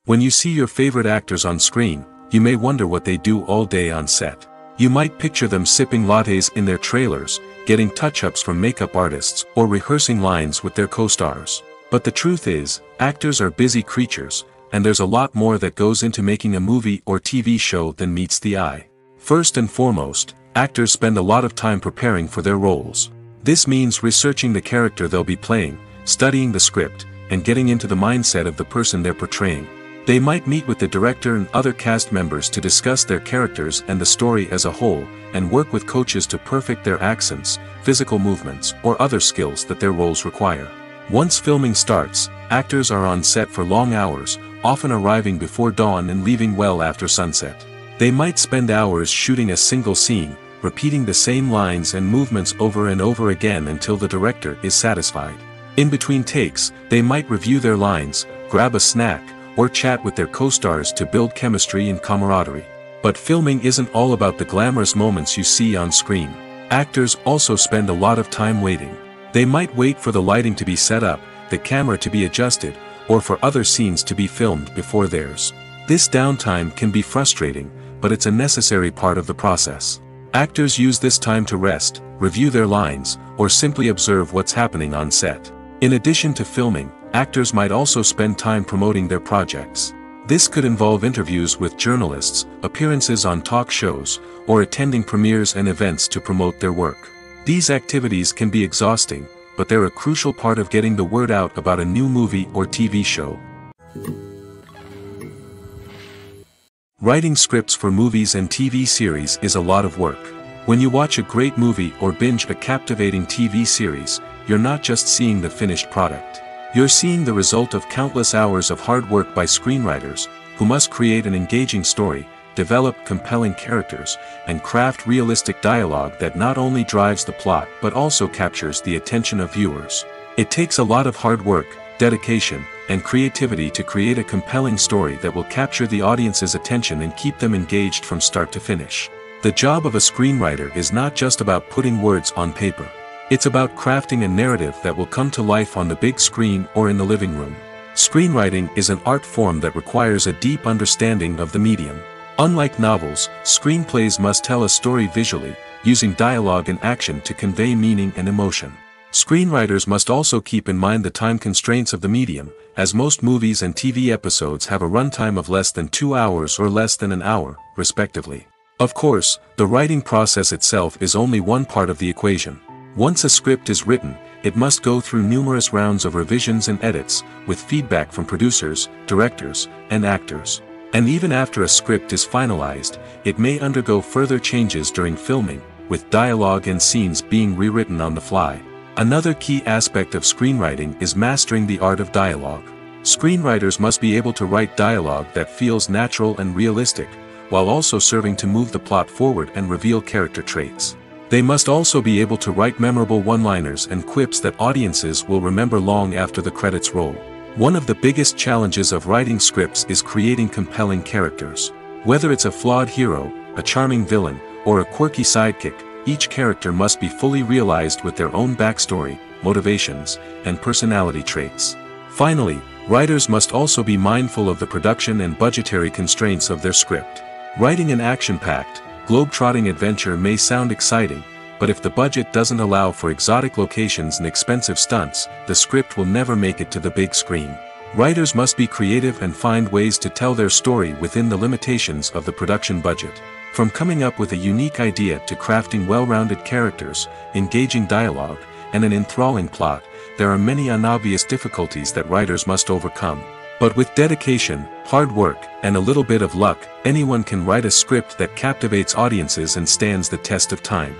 When you see your favorite actors on screen, you may wonder what they do all day on set. You might picture them sipping lattes in their trailers, getting touch-ups from makeup artists, or rehearsing lines with their co-stars. But the truth is, actors are busy creatures, and there's a lot more that goes into making a movie or TV show than meets the eye. First and foremost, actors spend a lot of time preparing for their roles. This means researching the character they'll be playing, studying the script, and getting into the mindset of the person they're portraying. They might meet with the director and other cast members to discuss their characters and the story as a whole, and work with coaches to perfect their accents, physical movements, or other skills that their roles require. Once filming starts, actors are on set for long hours, often arriving before dawn and leaving well after sunset. They might spend hours shooting a single scene, repeating the same lines and movements over and over again until the director is satisfied. In between takes, they might review their lines, grab a snack, or chat with their co-stars to build chemistry and camaraderie. But filming isn't all about the glamorous moments you see on screen. Actors also spend a lot of time waiting. They might wait for the lighting to be set up, the camera to be adjusted, or for other scenes to be filmed before theirs. This downtime can be frustrating, but it's a necessary part of the process. Actors use this time to rest, review their lines, or simply observe what's happening on set. In addition to filming, actors might also spend time promoting their projects. This could involve interviews with journalists, appearances on talk shows, or attending premieres and events to promote their work. These activities can be exhausting, but they're a crucial part of getting the word out about a new movie or TV show. Writing scripts for movies and TV series is a lot of work. When you watch a great movie or binge a captivating TV series, you're not just seeing the finished product. You're seeing the result of countless hours of hard work by screenwriters, who must create an engaging story, develop compelling characters, and craft realistic dialogue that not only drives the plot but also captures the attention of viewers. It takes a lot of hard work, dedication, and creativity to create a compelling story that will capture the audience's attention and keep them engaged from start to finish. The job of a screenwriter is not just about putting words on paper. It's about crafting a narrative that will come to life on the big screen or in the living room. Screenwriting is an art form that requires a deep understanding of the medium. Unlike novels, screenplays must tell a story visually, using dialogue and action to convey meaning and emotion. Screenwriters must also keep in mind the time constraints of the medium, as most movies and TV episodes have a runtime of less than 2 hours or less than an hour, respectively. Of course, the writing process itself is only one part of the equation. Once a script is written, it must go through numerous rounds of revisions and edits, with feedback from producers, directors, and actors. And even after a script is finalized, it may undergo further changes during filming, with dialogue and scenes being rewritten on the fly. Another key aspect of screenwriting is mastering the art of dialogue. Screenwriters must be able to write dialogue that feels natural and realistic, while also serving to move the plot forward and reveal character traits. They must also be able to write memorable one-liners and quips that audiences will remember long after the credits roll. One of the biggest challenges of writing scripts is creating compelling characters. Whether it's a flawed hero, a charming villain, or a quirky sidekick, each character must be fully realized with their own backstory, motivations, and personality traits. Finally, writers must also be mindful of the production and budgetary constraints of their script. Writing an action-packed, globe-trotting adventure may sound exciting, but if the budget doesn't allow for exotic locations and expensive stunts, the script will never make it to the big screen. Writers must be creative and find ways to tell their story within the limitations of the production budget. From coming up with a unique idea to crafting well-rounded characters, engaging dialogue, and an enthralling plot, there are many unobvious difficulties that writers must overcome. But with dedication, hard work, and a little bit of luck, anyone can write a script that captivates audiences and stands the test of time.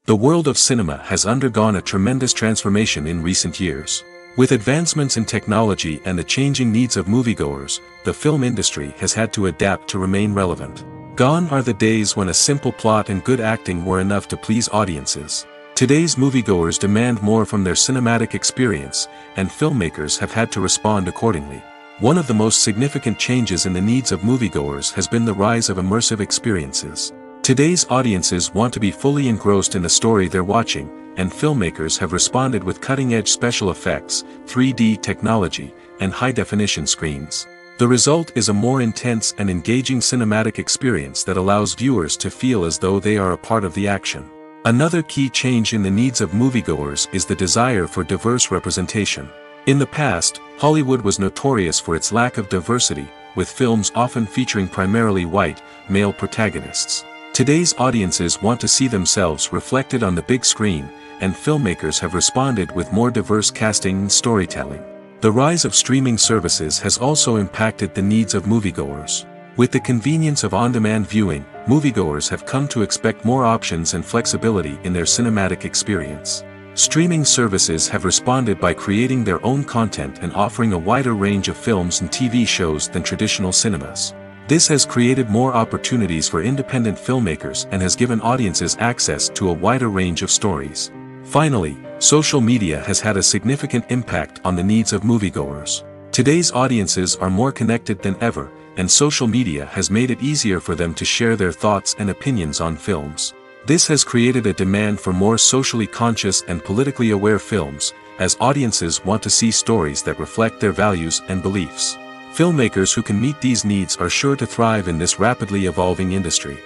The world of cinema has undergone a tremendous transformation in recent years. With advancements in technology and the changing needs of moviegoers, the film industry has had to adapt to remain relevant. Gone are the days when a simple plot and good acting were enough to please audiences. Today's moviegoers demand more from their cinematic experience, and filmmakers have had to respond accordingly. One of the most significant changes in the needs of moviegoers has been the rise of immersive experiences. Today's audiences want to be fully engrossed in the story they're watching, and filmmakers have responded with cutting-edge special effects, 3D technology, and high-definition screens. The result is a more intense and engaging cinematic experience that allows viewers to feel as though they are a part of the action. Another key change in the needs of moviegoers is the desire for diverse representation. In the past, Hollywood was notorious for its lack of diversity, with films often featuring primarily white, male protagonists. Today's audiences want to see themselves reflected on the big screen, and filmmakers have responded with more diverse casting and storytelling. The rise of streaming services has also impacted the needs of moviegoers. With the convenience of on-demand viewing, moviegoers have come to expect more options and flexibility in their cinematic experience. Streaming services have responded by creating their own content and offering a wider range of films and TV shows than traditional cinemas. This has created more opportunities for independent filmmakers and has given audiences access to a wider range of stories. Finally, social media has had a significant impact on the needs of moviegoers. Today's audiences are more connected than ever, and social media has made it easier for them to share their thoughts and opinions on films. This has created a demand for more socially conscious and politically aware films, as audiences want to see stories that reflect their values and beliefs. Filmmakers who can meet these needs are sure to thrive in this rapidly evolving industry.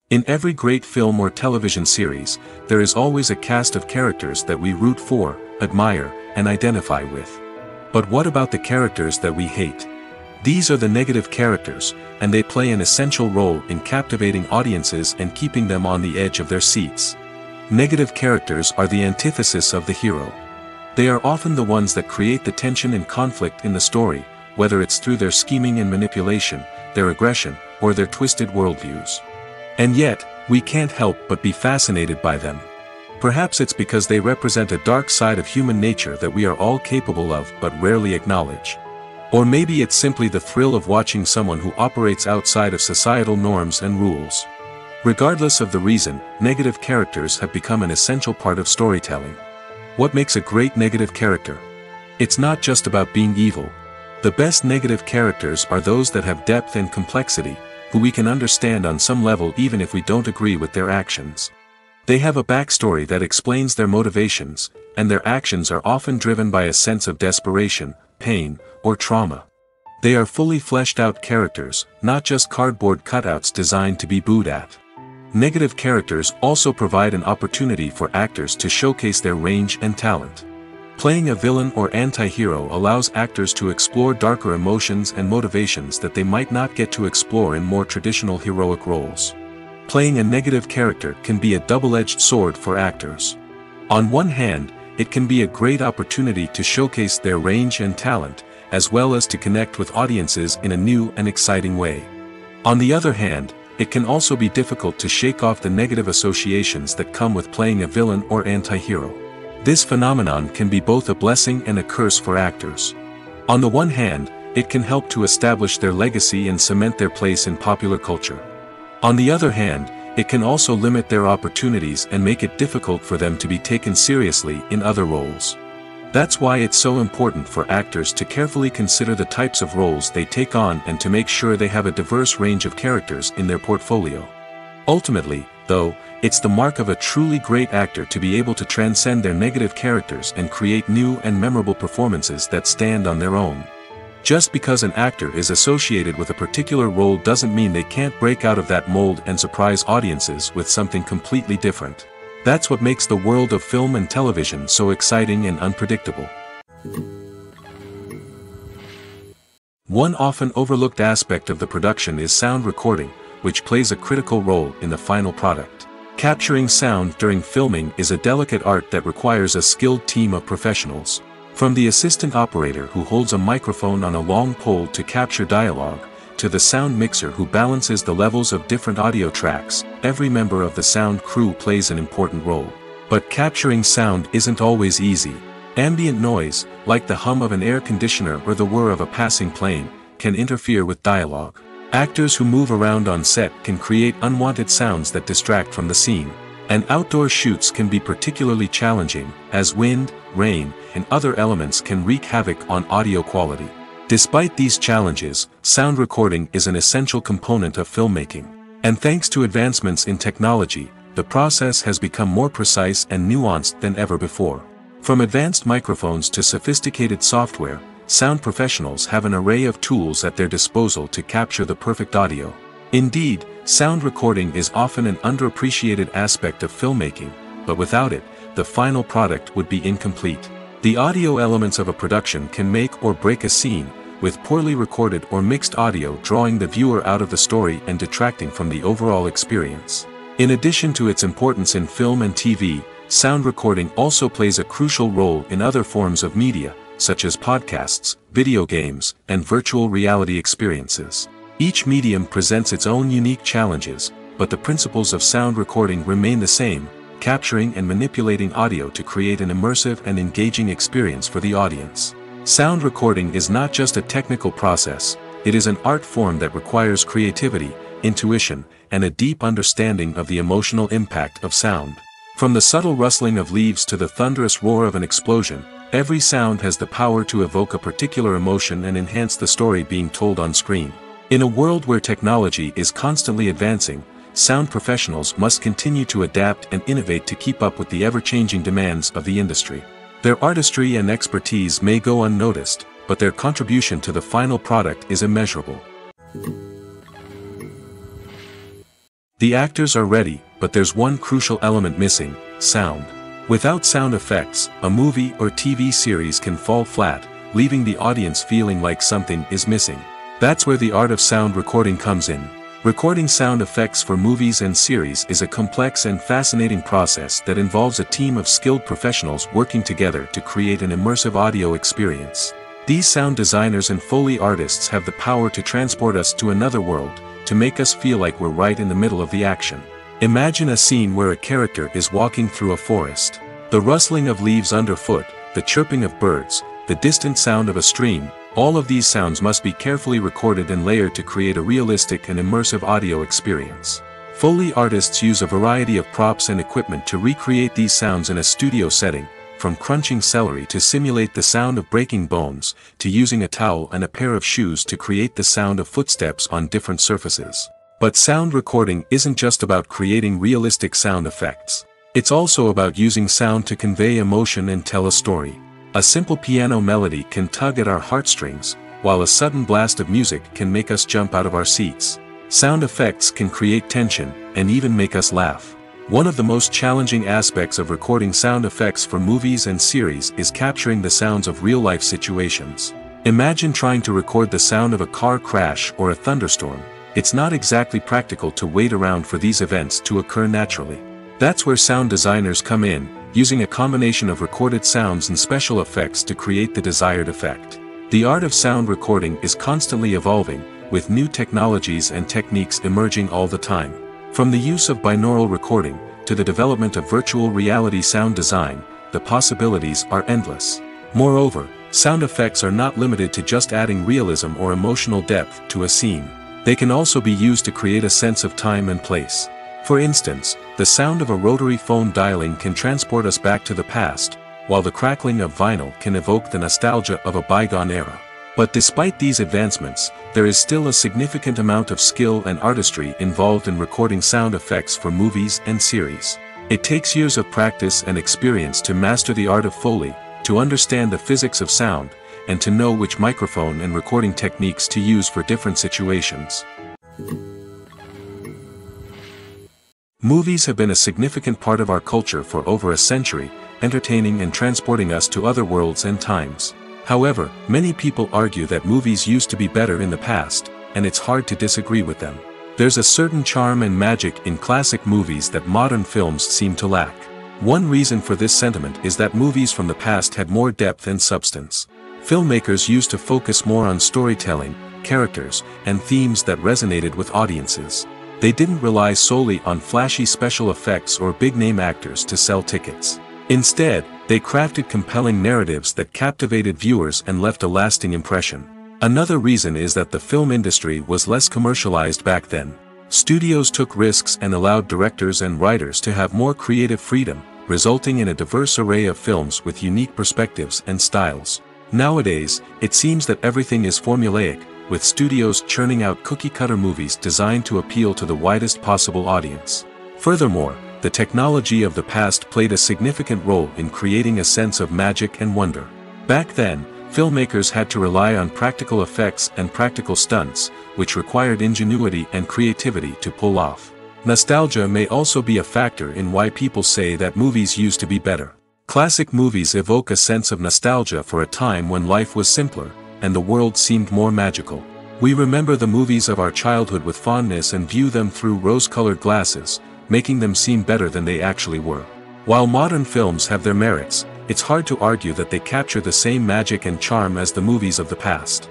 In every great film or television series, there is always a cast of characters that we root for, admire, and identify with. But what about the characters that we hate? These are the negative characters, and they play an essential role in captivating audiences and keeping them on the edge of their seats. Negative characters are the antithesis of the hero. They are often the ones that create the tension and conflict in the story, whether it's through their scheming and manipulation, their aggression, or their twisted worldviews. And yet, we can't help but be fascinated by them. Perhaps it's because they represent a dark side of human nature that we are all capable of but rarely acknowledge. Or maybe it's simply the thrill of watching someone who operates outside of societal norms and rules. Regardless of the reason, negative characters have become an essential part of storytelling. What makes a great negative character? It's not just about being evil. The best negative characters are those that have depth and complexity, who we can understand on some level even if we don't agree with their actions. They have a backstory that explains their motivations, and their actions are often driven by a sense of desperation, pain, or trauma. They are fully fleshed out characters, not just cardboard cutouts designed to be booed at. Negative characters also provide an opportunity for actors to showcase their range and talent. Playing a villain or anti-hero allows actors to explore darker emotions and motivations that they might not get to explore in more traditional heroic roles. Playing a negative character can be a double-edged sword for actors. On one hand, it can be a great opportunity to showcase their range and talent, as well as to connect with audiences in a new and exciting way. On the other hand, it can also be difficult to shake off the negative associations that come with playing a villain or anti-hero. This phenomenon can be both a blessing and a curse for actors. On the one hand, it can help to establish their legacy and cement their place in popular culture. On the other hand, it can also limit their opportunities and make it difficult for them to be taken seriously in other roles. That's why it's so important for actors to carefully consider the types of roles they take on and to make sure they have a diverse range of characters in their portfolio. Ultimately, though, it's the mark of a truly great actor to be able to transcend their negative characters and create new and memorable performances that stand on their own. Just because an actor is associated with a particular role doesn't mean they can't break out of that mold and surprise audiences with something completely different. That's what makes the world of film and television so exciting and unpredictable. One often overlooked aspect of the production is sound recording, which plays a critical role in the final product. Capturing sound during filming is a delicate art that requires a skilled team of professionals. From the assistant operator who holds a microphone on a long pole to capture dialogue, to the sound mixer who balances the levels of different audio tracks, every member of the sound crew plays an important role. But capturing sound isn't always easy. Ambient noise, like the hum of an air conditioner or the whir of a passing plane, can interfere with dialogue. Actors who move around on set can create unwanted sounds that distract from the scene. And outdoor shoots can be particularly challenging, as wind, rain, and other elements can wreak havoc on audio quality. Despite these challenges, sound recording is an essential component of filmmaking. And thanks to advancements in technology, the process has become more precise and nuanced than ever before. From advanced microphones to sophisticated software, sound professionals have an array of tools at their disposal to capture the perfect audio. Indeed, sound recording is often an underappreciated aspect of filmmaking, but without it, the final product would be incomplete. The audio elements of a production can make or break a scene, with poorly recorded or mixed audio drawing the viewer out of the story and detracting from the overall experience. In addition to its importance in film and TV, sound recording also plays a crucial role in other forms of media, such as podcasts, video games, and virtual reality experiences. Each medium presents its own unique challenges, but the principles of sound recording remain the same, capturing and manipulating audio to create an immersive and engaging experience for the audience. Sound recording is not just a technical process, it is an art form that requires creativity, intuition, and a deep understanding of the emotional impact of sound. From the subtle rustling of leaves to the thunderous roar of an explosion, every sound has the power to evoke a particular emotion and enhance the story being told on screen. In a world where technology is constantly advancing, sound professionals must continue to adapt and innovate to keep up with the ever-changing demands of the industry. Their artistry and expertise may go unnoticed, but their contribution to the final product is immeasurable. The actors are ready, but there's one crucial element missing: sound. Without sound effects, a movie or TV series can fall flat, leaving the audience feeling like something is missing. That's where the art of sound recording comes in. Recording sound effects for movies and series is a complex and fascinating process that involves a team of skilled professionals working together to create an immersive audio experience. These sound designers and Foley artists have the power to transport us to another world, to make us feel like we're right in the middle of the action. Imagine a scene where a character is walking through a forest. The rustling of leaves underfoot, the chirping of birds, the distant sound of a stream, all of these sounds must be carefully recorded and layered to create a realistic and immersive audio experience. Foley artists use a variety of props and equipment to recreate these sounds in a studio setting, from crunching celery to simulate the sound of breaking bones, to using a towel and a pair of shoes to create the sound of footsteps on different surfaces. But sound recording isn't just about creating realistic sound effects. It's also about using sound to convey emotion and tell a story. A simple piano melody can tug at our heartstrings, while a sudden blast of music can make us jump out of our seats. Sound effects can create tension, and even make us laugh. One of the most challenging aspects of recording sound effects for movies and series is capturing the sounds of real-life situations. Imagine trying to record the sound of a car crash or a thunderstorm. It's not exactly practical to wait around for these events to occur naturally. That's where sound designers come in, using a combination of recorded sounds and special effects to create the desired effect. The art of sound recording is constantly evolving, with new technologies and techniques emerging all the time. From the use of binaural recording, to the development of virtual reality sound design, the possibilities are endless. Moreover, sound effects are not limited to just adding realism or emotional depth to a scene. They can also be used to create a sense of time and place. For instance, the sound of a rotary phone dialing can transport us back to the past, while the crackling of vinyl can evoke the nostalgia of a bygone era. But despite these advancements, there is still a significant amount of skill and artistry involved in recording sound effects for movies and series. It takes years of practice and experience to master the art of Foley, to understand the physics of sound, and to know which microphone and recording techniques to use for different situations. Movies have been a significant part of our culture for over a century, entertaining and transporting us to other worlds and times. However, many people argue that movies used to be better in the past, and it's hard to disagree with them. There's a certain charm and magic in classic movies that modern films seem to lack. One reason for this sentiment is that movies from the past had more depth and substance. Filmmakers used to focus more on storytelling, characters, and themes that resonated with audiences. They didn't rely solely on flashy special effects or big-name actors to sell tickets. Instead, they crafted compelling narratives that captivated viewers and left a lasting impression. Another reason is that the film industry was less commercialized back then. Studios took risks and allowed directors and writers to have more creative freedom, resulting in a diverse array of films with unique perspectives and styles. Nowadays, it seems that everything is formulaic, with studios churning out cookie-cutter movies designed to appeal to the widest possible audience. Furthermore, the technology of the past played a significant role in creating a sense of magic and wonder. Back then, filmmakers had to rely on practical effects and practical stunts, which required ingenuity and creativity to pull off. Nostalgia may also be a factor in why people say that movies used to be better. Classic movies evoke a sense of nostalgia for a time when life was simpler, and the world seemed more magical. We remember the movies of our childhood with fondness and view them through rose-colored glasses, making them seem better than they actually were. While modern films have their merits, it's hard to argue that they capture the same magic and charm as the movies of the past.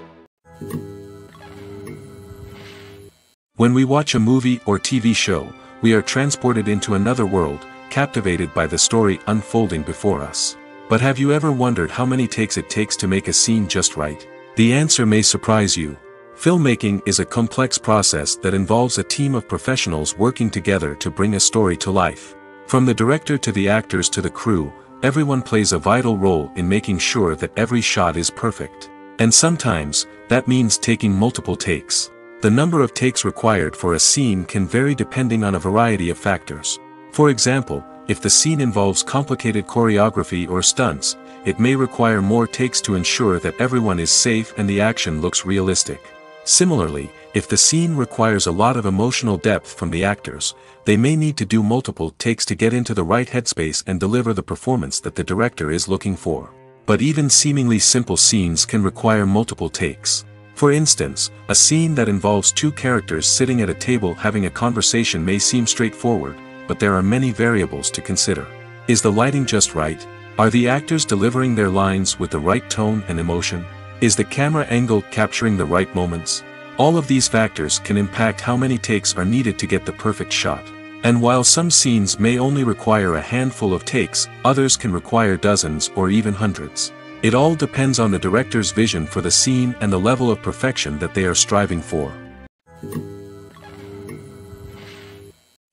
When we watch a movie or TV show, we are transported into another world, captivated by the story unfolding before us. But have you ever wondered how many takes it takes to make a scene just right? The answer may surprise you. Filmmaking is a complex process that involves a team of professionals working together to bring a story to life. From the director to the actors to the crew, everyone plays a vital role in making sure that every shot is perfect. And sometimes, that means taking multiple takes. The number of takes required for a scene can vary depending on a variety of factors. For example, if the scene involves complicated choreography or stunts, it may require more takes to ensure that everyone is safe and the action looks realistic. Similarly, if the scene requires a lot of emotional depth from the actors, they may need to do multiple takes to get into the right headspace and deliver the performance that the director is looking for. But even seemingly simple scenes can require multiple takes. For instance, a scene that involves two characters sitting at a table having a conversation may seem straightforward, but there are many variables to consider. Is the lighting just right? Are the actors delivering their lines with the right tone and emotion? Is the camera angle capturing the right moments? All of these factors can impact how many takes are needed to get the perfect shot. And while some scenes may only require a handful of takes, others can require dozens or even hundreds. It all depends on the director's vision for the scene and the level of perfection that they are striving for.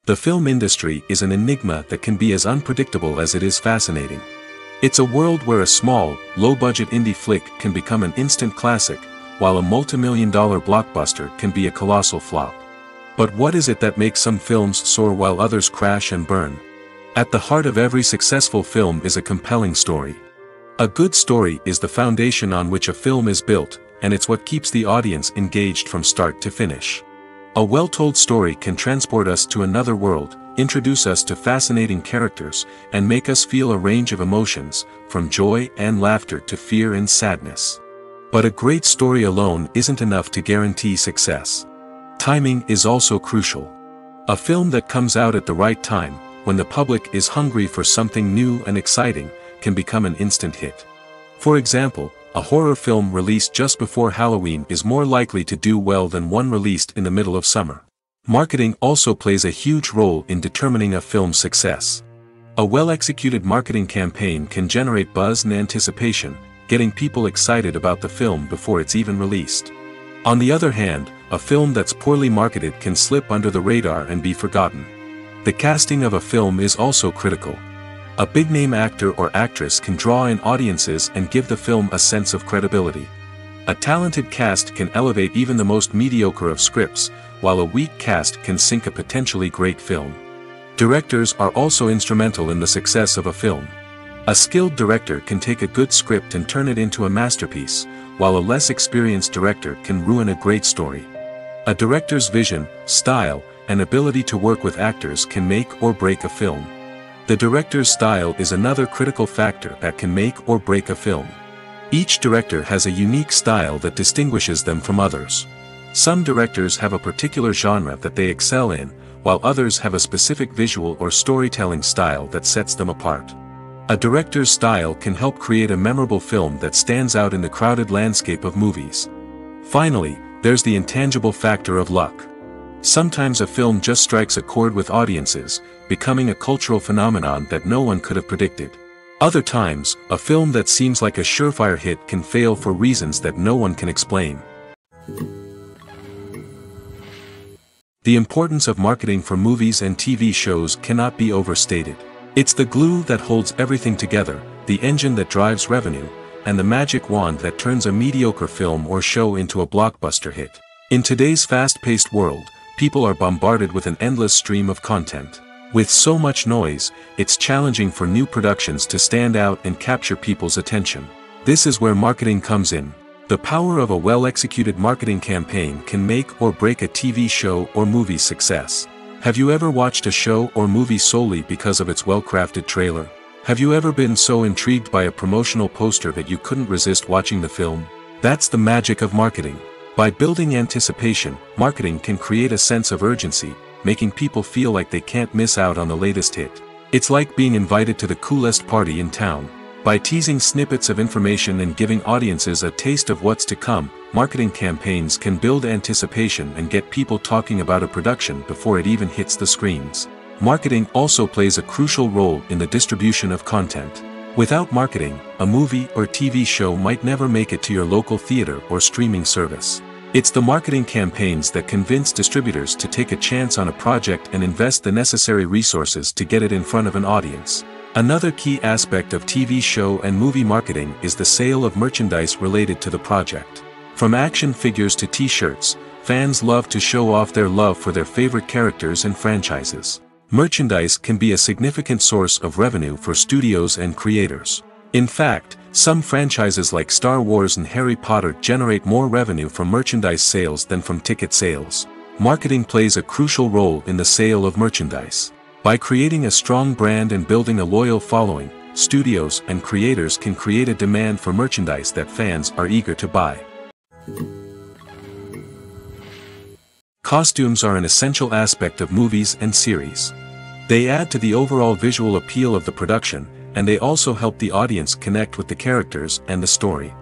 The film industry is an enigma that can be as unpredictable as it is fascinating. It's a world where a small, low-budget indie flick can become an instant classic, while a multi-million-dollar blockbuster can be a colossal flop. But what is it that makes some films soar while others crash and burn? At the heart of every successful film is a compelling story. A good story is the foundation on which a film is built, and it's what keeps the audience engaged from start to finish. A well-told story can transport us to another world, introduce us to fascinating characters, and make us feel a range of emotions, from joy and laughter to fear and sadness. But a great story alone isn't enough to guarantee success. Timing is also crucial. A film that comes out at the right time, when the public is hungry for something new and exciting, can become an instant hit. For example, a horror film released just before Halloween is more likely to do well than one released in the middle of summer. Marketing also plays a huge role in determining a film's success. A well-executed marketing campaign can generate buzz and anticipation, getting people excited about the film before it's even released. On the other hand, a film that's poorly marketed can slip under the radar and be forgotten. The casting of a film is also critical. A big-name actor or actress can draw in audiences and give the film a sense of credibility. A talented cast can elevate even the most mediocre of scripts, while a weak cast can sink a potentially great film. Directors are also instrumental in the success of a film. A skilled director can take a good script and turn it into a masterpiece, while a less experienced director can ruin a great story. A director's vision, style, and ability to work with actors can make or break a film. The director's style is another critical factor that can make or break a film. Each director has a unique style that distinguishes them from others. Some directors have a particular genre that they excel in, while others have a specific visual or storytelling style that sets them apart. A director's style can help create a memorable film that stands out in the crowded landscape of movies. Finally, there's the intangible factor of luck. Sometimes a film just strikes a chord with audiences, becoming a cultural phenomenon that no one could have predicted. Other times, a film that seems like a surefire hit can fail for reasons that no one can explain. The importance of marketing for movies and TV shows cannot be overstated. It's the glue that holds everything together, the engine that drives revenue, and the magic wand that turns a mediocre film or show into a blockbuster hit. In today's fast-paced world, people are bombarded with an endless stream of content. With so much noise, it's challenging for new productions to stand out and capture people's attention. This is where marketing comes in. The power of a well-executed marketing campaign can make or break a TV show or movie's success. Have you ever watched a show or movie solely because of its well-crafted trailer? Have you ever been so intrigued by a promotional poster that you couldn't resist watching the film? That's the magic of marketing. By building anticipation, marketing can create a sense of urgency, making people feel like they can't miss out on the latest hit. It's like being invited to the coolest party in town. By teasing snippets of information and giving audiences a taste of what's to come, marketing campaigns can build anticipation and get people talking about a production before it even hits the screens. Marketing also plays a crucial role in the distribution of content. Without marketing, a movie or TV show might never make it to your local theater or streaming service. It's the marketing campaigns that convince distributors to take a chance on a project and invest the necessary resources to get it in front of an audience. Another key aspect of TV show and movie marketing is the sale of merchandise related to the project. From action figures to t-shirts, fans love to show off their love for their favorite characters and franchises. Merchandise can be a significant source of revenue for studios and creators. In fact, some franchises like Star Wars and Harry Potter generate more revenue from merchandise sales than from ticket sales. Marketing plays a crucial role in the sale of merchandise. By creating a strong brand and building a loyal following, studios and creators can create a demand for merchandise that fans are eager to buy. Costumes are an essential aspect of movies and series. They add to the overall visual appeal of the production, and they also help the audience connect with the characters and the story.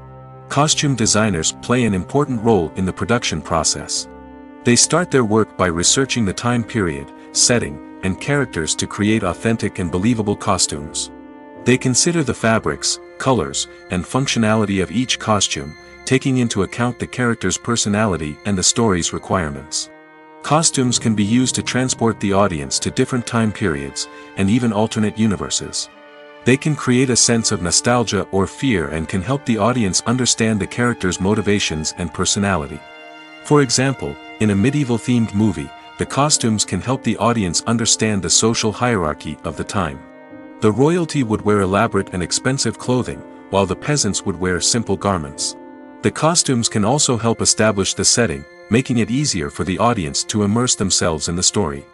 Costume designers play an important role in the production process. They start their work by researching the time period, setting, and characters to create authentic and believable costumes. They consider the fabrics, colors, and functionality of each costume, taking into account the character's personality and the story's requirements. Costumes can be used to transport the audience to different time periods, and even alternate universes. They can create a sense of nostalgia or fear and can help the audience understand the character's motivations and personality. For example, in a medieval-themed movie, the costumes can help the audience understand the social hierarchy of the time. The royalty would wear elaborate and expensive clothing, while the peasants would wear simple garments. The costumes can also help establish the setting, making it easier for the audience to immerse themselves in the story.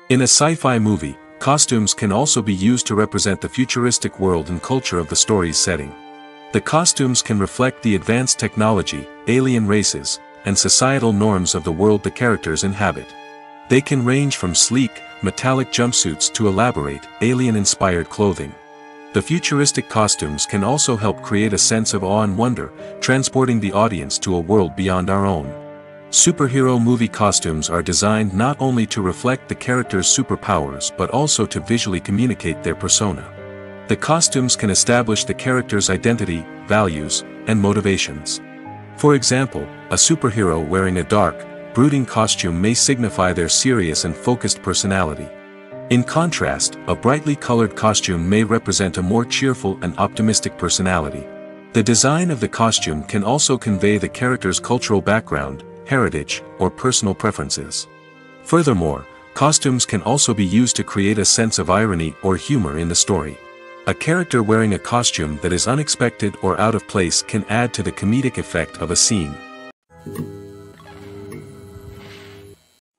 In a sci-fi movie, costumes can also be used to represent the futuristic world and culture of the story's setting. The costumes can reflect the advanced technology, alien races, and societal norms of the world the characters inhabit. They can range from sleek, metallic jumpsuits to elaborate, alien-inspired clothing. The futuristic costumes can also help create a sense of awe and wonder, transporting the audience to a world beyond our own. Superhero movie costumes are designed not only to reflect the character's superpowers but also to visually communicate their persona. The costumes can establish the character's identity, values, and motivations. For example, a superhero wearing a dark, brooding costume may signify their serious and focused personality. In contrast, a brightly colored costume may represent a more cheerful and optimistic personality. The design of the costume can also convey the character's cultural background, heritage, or personal preferences. Furthermore, costumes can also be used to create a sense of irony or humor in the story. A character wearing a costume that is unexpected or out of place can add to the comedic effect of a scene.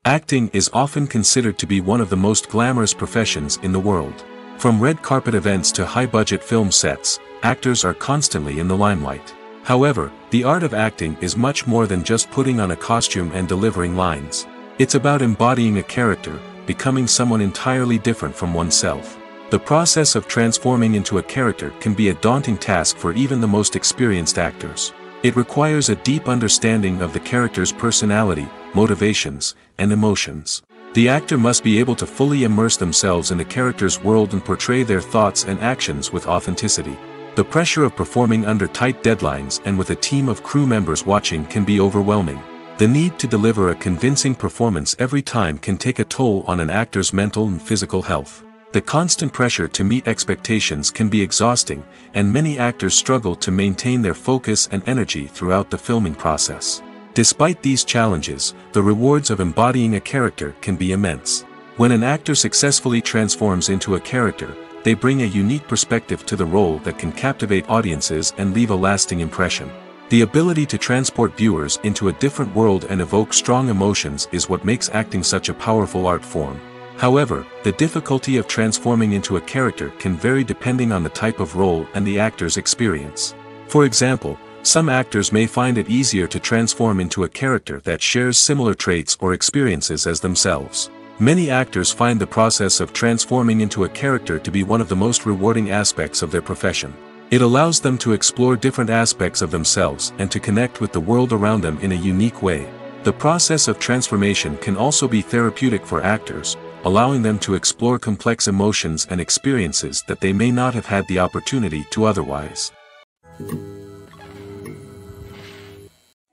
Acting is often considered to be one of the most glamorous professions in the world. From red carpet events to high-budget film sets, actors are constantly in the limelight. However, the art of acting is much more than just putting on a costume and delivering lines. It's about embodying a character, becoming someone entirely different from oneself. The process of transforming into a character can be a daunting task for even the most experienced actors. It requires a deep understanding of the character's personality, motivations, and emotions. The actor must be able to fully immerse themselves in the character's world and portray their thoughts and actions with authenticity. The pressure of performing under tight deadlines and with a team of crew members watching can be overwhelming. The need to deliver a convincing performance every time can take a toll on an actor's mental and physical health. The constant pressure to meet expectations can be exhausting, and many actors struggle to maintain their focus and energy throughout the filming process. Despite these challenges, the rewards of embodying a character can be immense. When an actor successfully transforms into a character, they bring a unique perspective to the role that can captivate audiences and leave a lasting impression. The ability to transport viewers into a different world and evoke strong emotions is what makes acting such a powerful art form. However, the difficulty of transforming into a character can vary depending on the type of role and the actor's experience. For example, some actors may find it easier to transform into a character that shares similar traits or experiences as themselves. Many actors find the process of transforming into a character to be one of the most rewarding aspects of their profession. It allows them to explore different aspects of themselves and to connect with the world around them in a unique way. The process of transformation can also be therapeutic for actors, allowing them to explore complex emotions and experiences that they may not have had the opportunity to otherwise.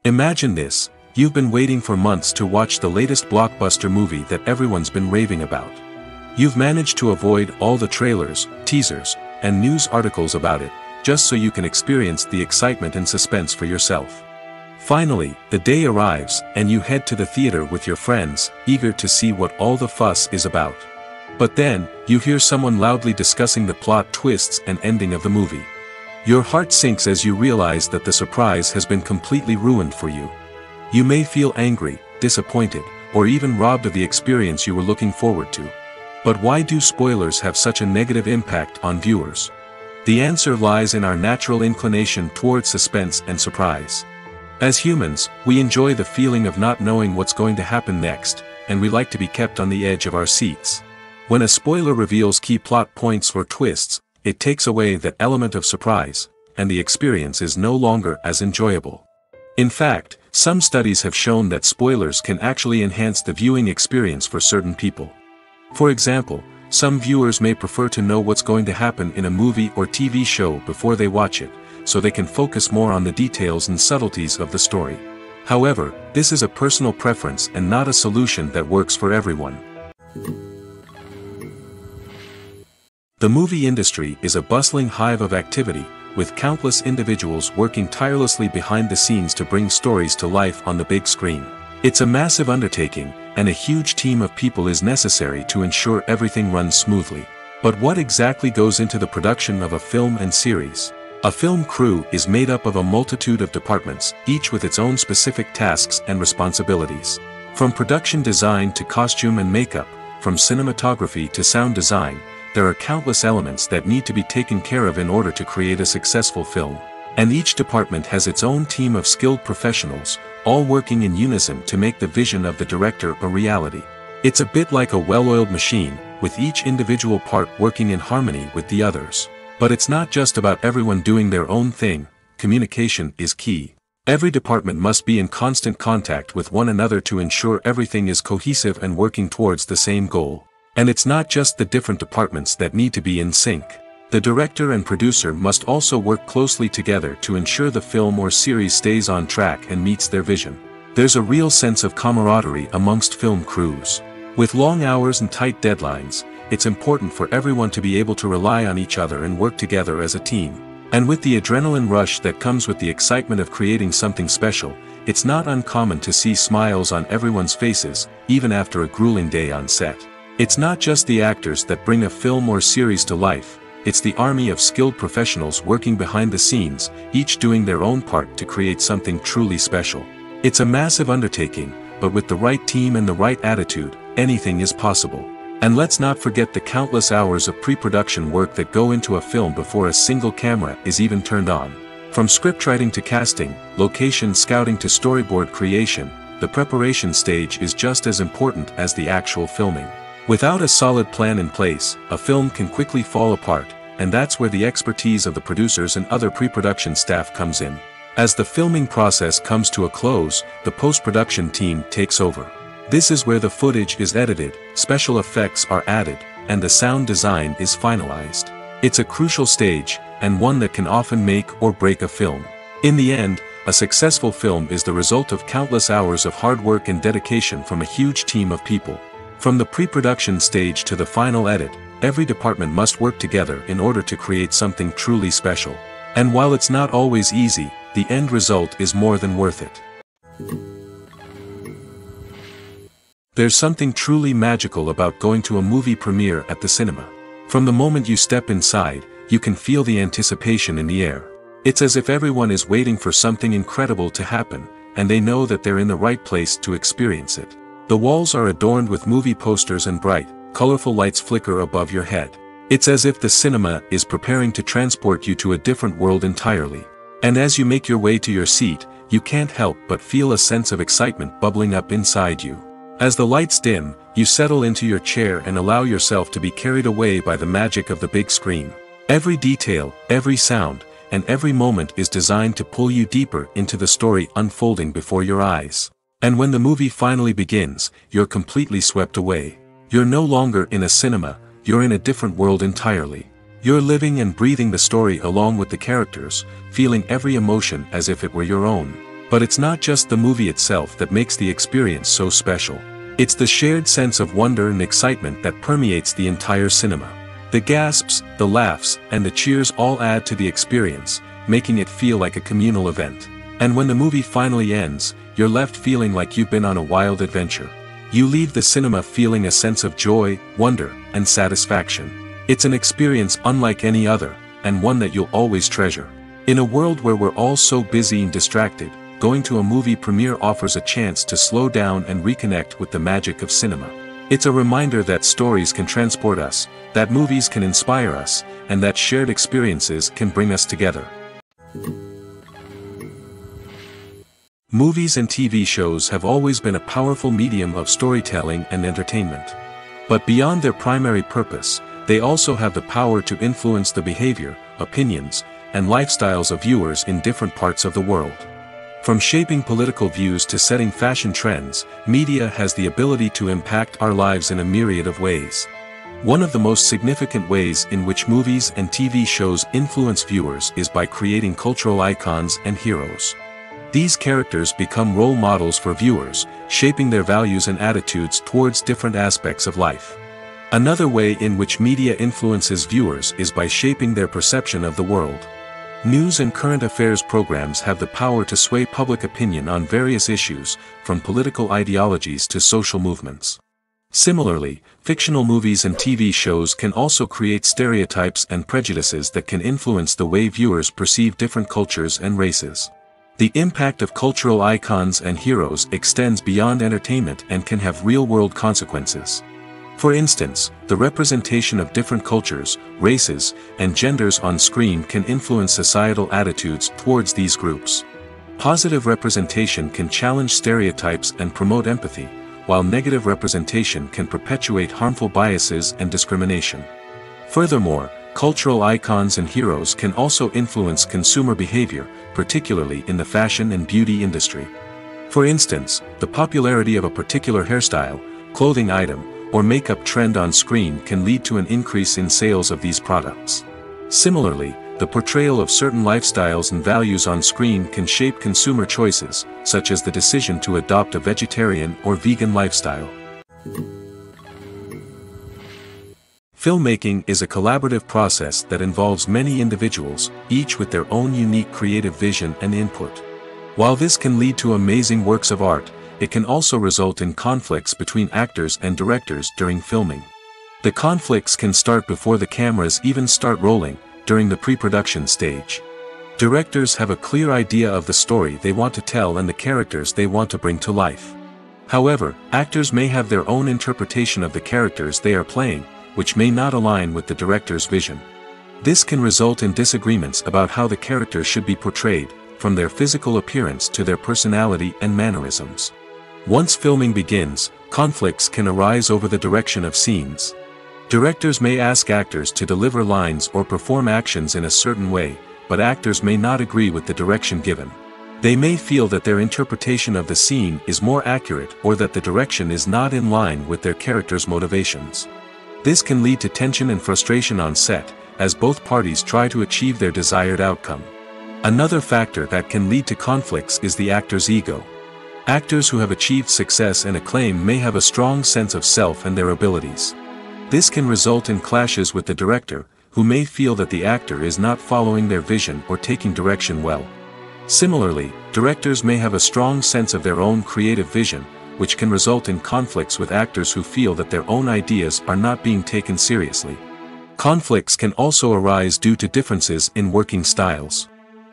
Imagine this: you've been waiting for months to watch the latest blockbuster movie that everyone's been raving about. You've managed to avoid all the trailers, teasers, and news articles about it, just so you can experience the excitement and suspense for yourself. Finally, the day arrives, and you head to the theater with your friends, eager to see what all the fuss is about. But then, you hear someone loudly discussing the plot twists and ending of the movie. Your heart sinks as you realize that the surprise has been completely ruined for you. You may feel angry, disappointed, or even robbed of the experience you were looking forward to. But why do spoilers have such a negative impact on viewers? The answer lies in our natural inclination towards suspense and surprise. As humans, we enjoy the feeling of not knowing what's going to happen next, and we like to be kept on the edge of our seats. When a spoiler reveals key plot points or twists, it takes away that element of surprise, and the experience is no longer as enjoyable. In fact, some studies have shown that spoilers can actually enhance the viewing experience for certain people. For example, some viewers may prefer to know what's going to happen in a movie or TV show before they watch it, so they can focus more on the details and subtleties of the story. However, this is a personal preference and not a solution that works for everyone. The movie industry is a bustling hive of activity, with countless individuals working tirelessly behind the scenes to bring stories to life on the big screen. It's a massive undertaking, and a huge team of people is necessary to ensure everything runs smoothly. But what exactly goes into the production of a film and series? A film crew is made up of a multitude of departments, each with its own specific tasks and responsibilities. From production design to costume and makeup, from cinematography to sound design, there are countless elements that need to be taken care of in order to create a successful film. And each department has its own team of skilled professionals, all working in unison to make the vision of the director a reality. It's a bit like a well-oiled machine, with each individual part working in harmony with the others. But it's not just about everyone doing their own thing. Communication is key. Every department must be in constant contact with one another to ensure everything is cohesive and working towards the same goal. And it's not just the different departments that need to be in sync. The director and producer must also work closely together to ensure the film or series stays on track and meets their vision. There's a real sense of camaraderie amongst film crews. With long hours and tight deadlines, it's important for everyone to be able to rely on each other and work together as a team. And with the adrenaline rush that comes with the excitement of creating something special, it's not uncommon to see smiles on everyone's faces, even after a grueling day on set. It's not just the actors that bring a film or series to life. It's the army of skilled professionals working behind the scenes, each doing their own part to create something truly special. It's a massive undertaking, but with the right team and the right attitude, anything is possible. And let's not forget the countless hours of pre-production work that go into a film before a single camera is even turned on. From scriptwriting to casting, location scouting to storyboard creation, the preparation stage is just as important as the actual filming. Without a solid plan in place, a film can quickly fall apart, and that's where the expertise of the producers and other pre-production staff comes in. As the filming process comes to a close, the post-production team takes over. This is where the footage is edited, special effects are added, and the sound design is finalized. It's a crucial stage, and one that can often make or break a film. In the end, a successful film is the result of countless hours of hard work and dedication from a huge team of people. From the pre-production stage to the final edit, every department must work together in order to create something truly special. And while it's not always easy, the end result is more than worth it. There's something truly magical about going to a movie premiere at the cinema. From the moment you step inside, you can feel the anticipation in the air. It's as if everyone is waiting for something incredible to happen, and they know that they're in the right place to experience it. The walls are adorned with movie posters and bright, colorful lights flicker above your head. It's as if the cinema is preparing to transport you to a different world entirely. And as you make your way to your seat, you can't help but feel a sense of excitement bubbling up inside you. As the lights dim, you settle into your chair and allow yourself to be carried away by the magic of the big screen. Every detail, every sound, and every moment is designed to pull you deeper into the story unfolding before your eyes. And when the movie finally begins, you're completely swept away. You're no longer in a cinema, you're in a different world entirely. You're living and breathing the story along with the characters, feeling every emotion as if it were your own. But it's not just the movie itself that makes the experience so special. It's the shared sense of wonder and excitement that permeates the entire cinema. The gasps, the laughs, and the cheers all add to the experience, making it feel like a communal event. And when the movie finally ends, you're left feeling like you've been on a wild adventure. You leave the cinema feeling a sense of joy, wonder, and satisfaction. It's an experience unlike any other, and one that you'll always treasure. In a world where we're all so busy and distracted, going to a movie premiere offers a chance to slow down and reconnect with the magic of cinema. It's a reminder that stories can transport us, that movies can inspire us, and that shared experiences can bring us together. Movies and TV shows have always been a powerful medium of storytelling and entertainment. But beyond their primary purpose, they also have the power to influence the behavior, opinions, and lifestyles of viewers in different parts of the world. From shaping political views to setting fashion trends, media has the ability to impact our lives in a myriad of ways. One of the most significant ways in which movies and TV shows influence viewers is by creating cultural icons and heroes. These characters become role models for viewers, shaping their values and attitudes towards different aspects of life. Another way in which media influences viewers is by shaping their perception of the world. News and current affairs programs have the power to sway public opinion on various issues, from political ideologies to social movements. Similarly, fictional movies and TV shows can also create stereotypes and prejudices that can influence the way viewers perceive different cultures and races. The impact of cultural icons and heroes extends beyond entertainment and can have real-world consequences. For instance, the representation of different cultures, races, and genders on screen can influence societal attitudes towards these groups. Positive representation can challenge stereotypes and promote empathy, while negative representation can perpetuate harmful biases and discrimination. Furthermore, cultural icons and heroes can also influence consumer behavior, particularly in the fashion and beauty industry. For instance, the popularity of a particular hairstyle, clothing item, or makeup trend on screen can lead to an increase in sales of these products. Similarly, the portrayal of certain lifestyles and values on screen can shape consumer choices, such as the decision to adopt a vegetarian or vegan lifestyle. Filmmaking is a collaborative process that involves many individuals, each with their own unique creative vision and input. While this can lead to amazing works of art, it can also result in conflicts between actors and directors during filming. The conflicts can start before the cameras even start rolling, during the pre-production stage. Directors have a clear idea of the story they want to tell and the characters they want to bring to life. However, actors may have their own interpretation of the characters they are playing, which may not align with the director's vision. This can result in disagreements about how the characters should be portrayed, from their physical appearance to their personality and mannerisms. Once filming begins, conflicts can arise over the direction of scenes. Directors may ask actors to deliver lines or perform actions in a certain way, but actors may not agree with the direction given. They may feel that their interpretation of the scene is more accurate or that the direction is not in line with their character's motivations. This can lead to tension and frustration on set, as both parties try to achieve their desired outcome. Another factor that can lead to conflicts is the actor's ego. Actors who have achieved success and acclaim may have a strong sense of self and their abilities. This can result in clashes with the director, who may feel that the actor is not following their vision or taking direction well. Similarly, directors may have a strong sense of their own creative vision, which can result in conflicts with actors who feel that their own ideas are not being taken seriously. Conflicts can also arise due to differences in working styles.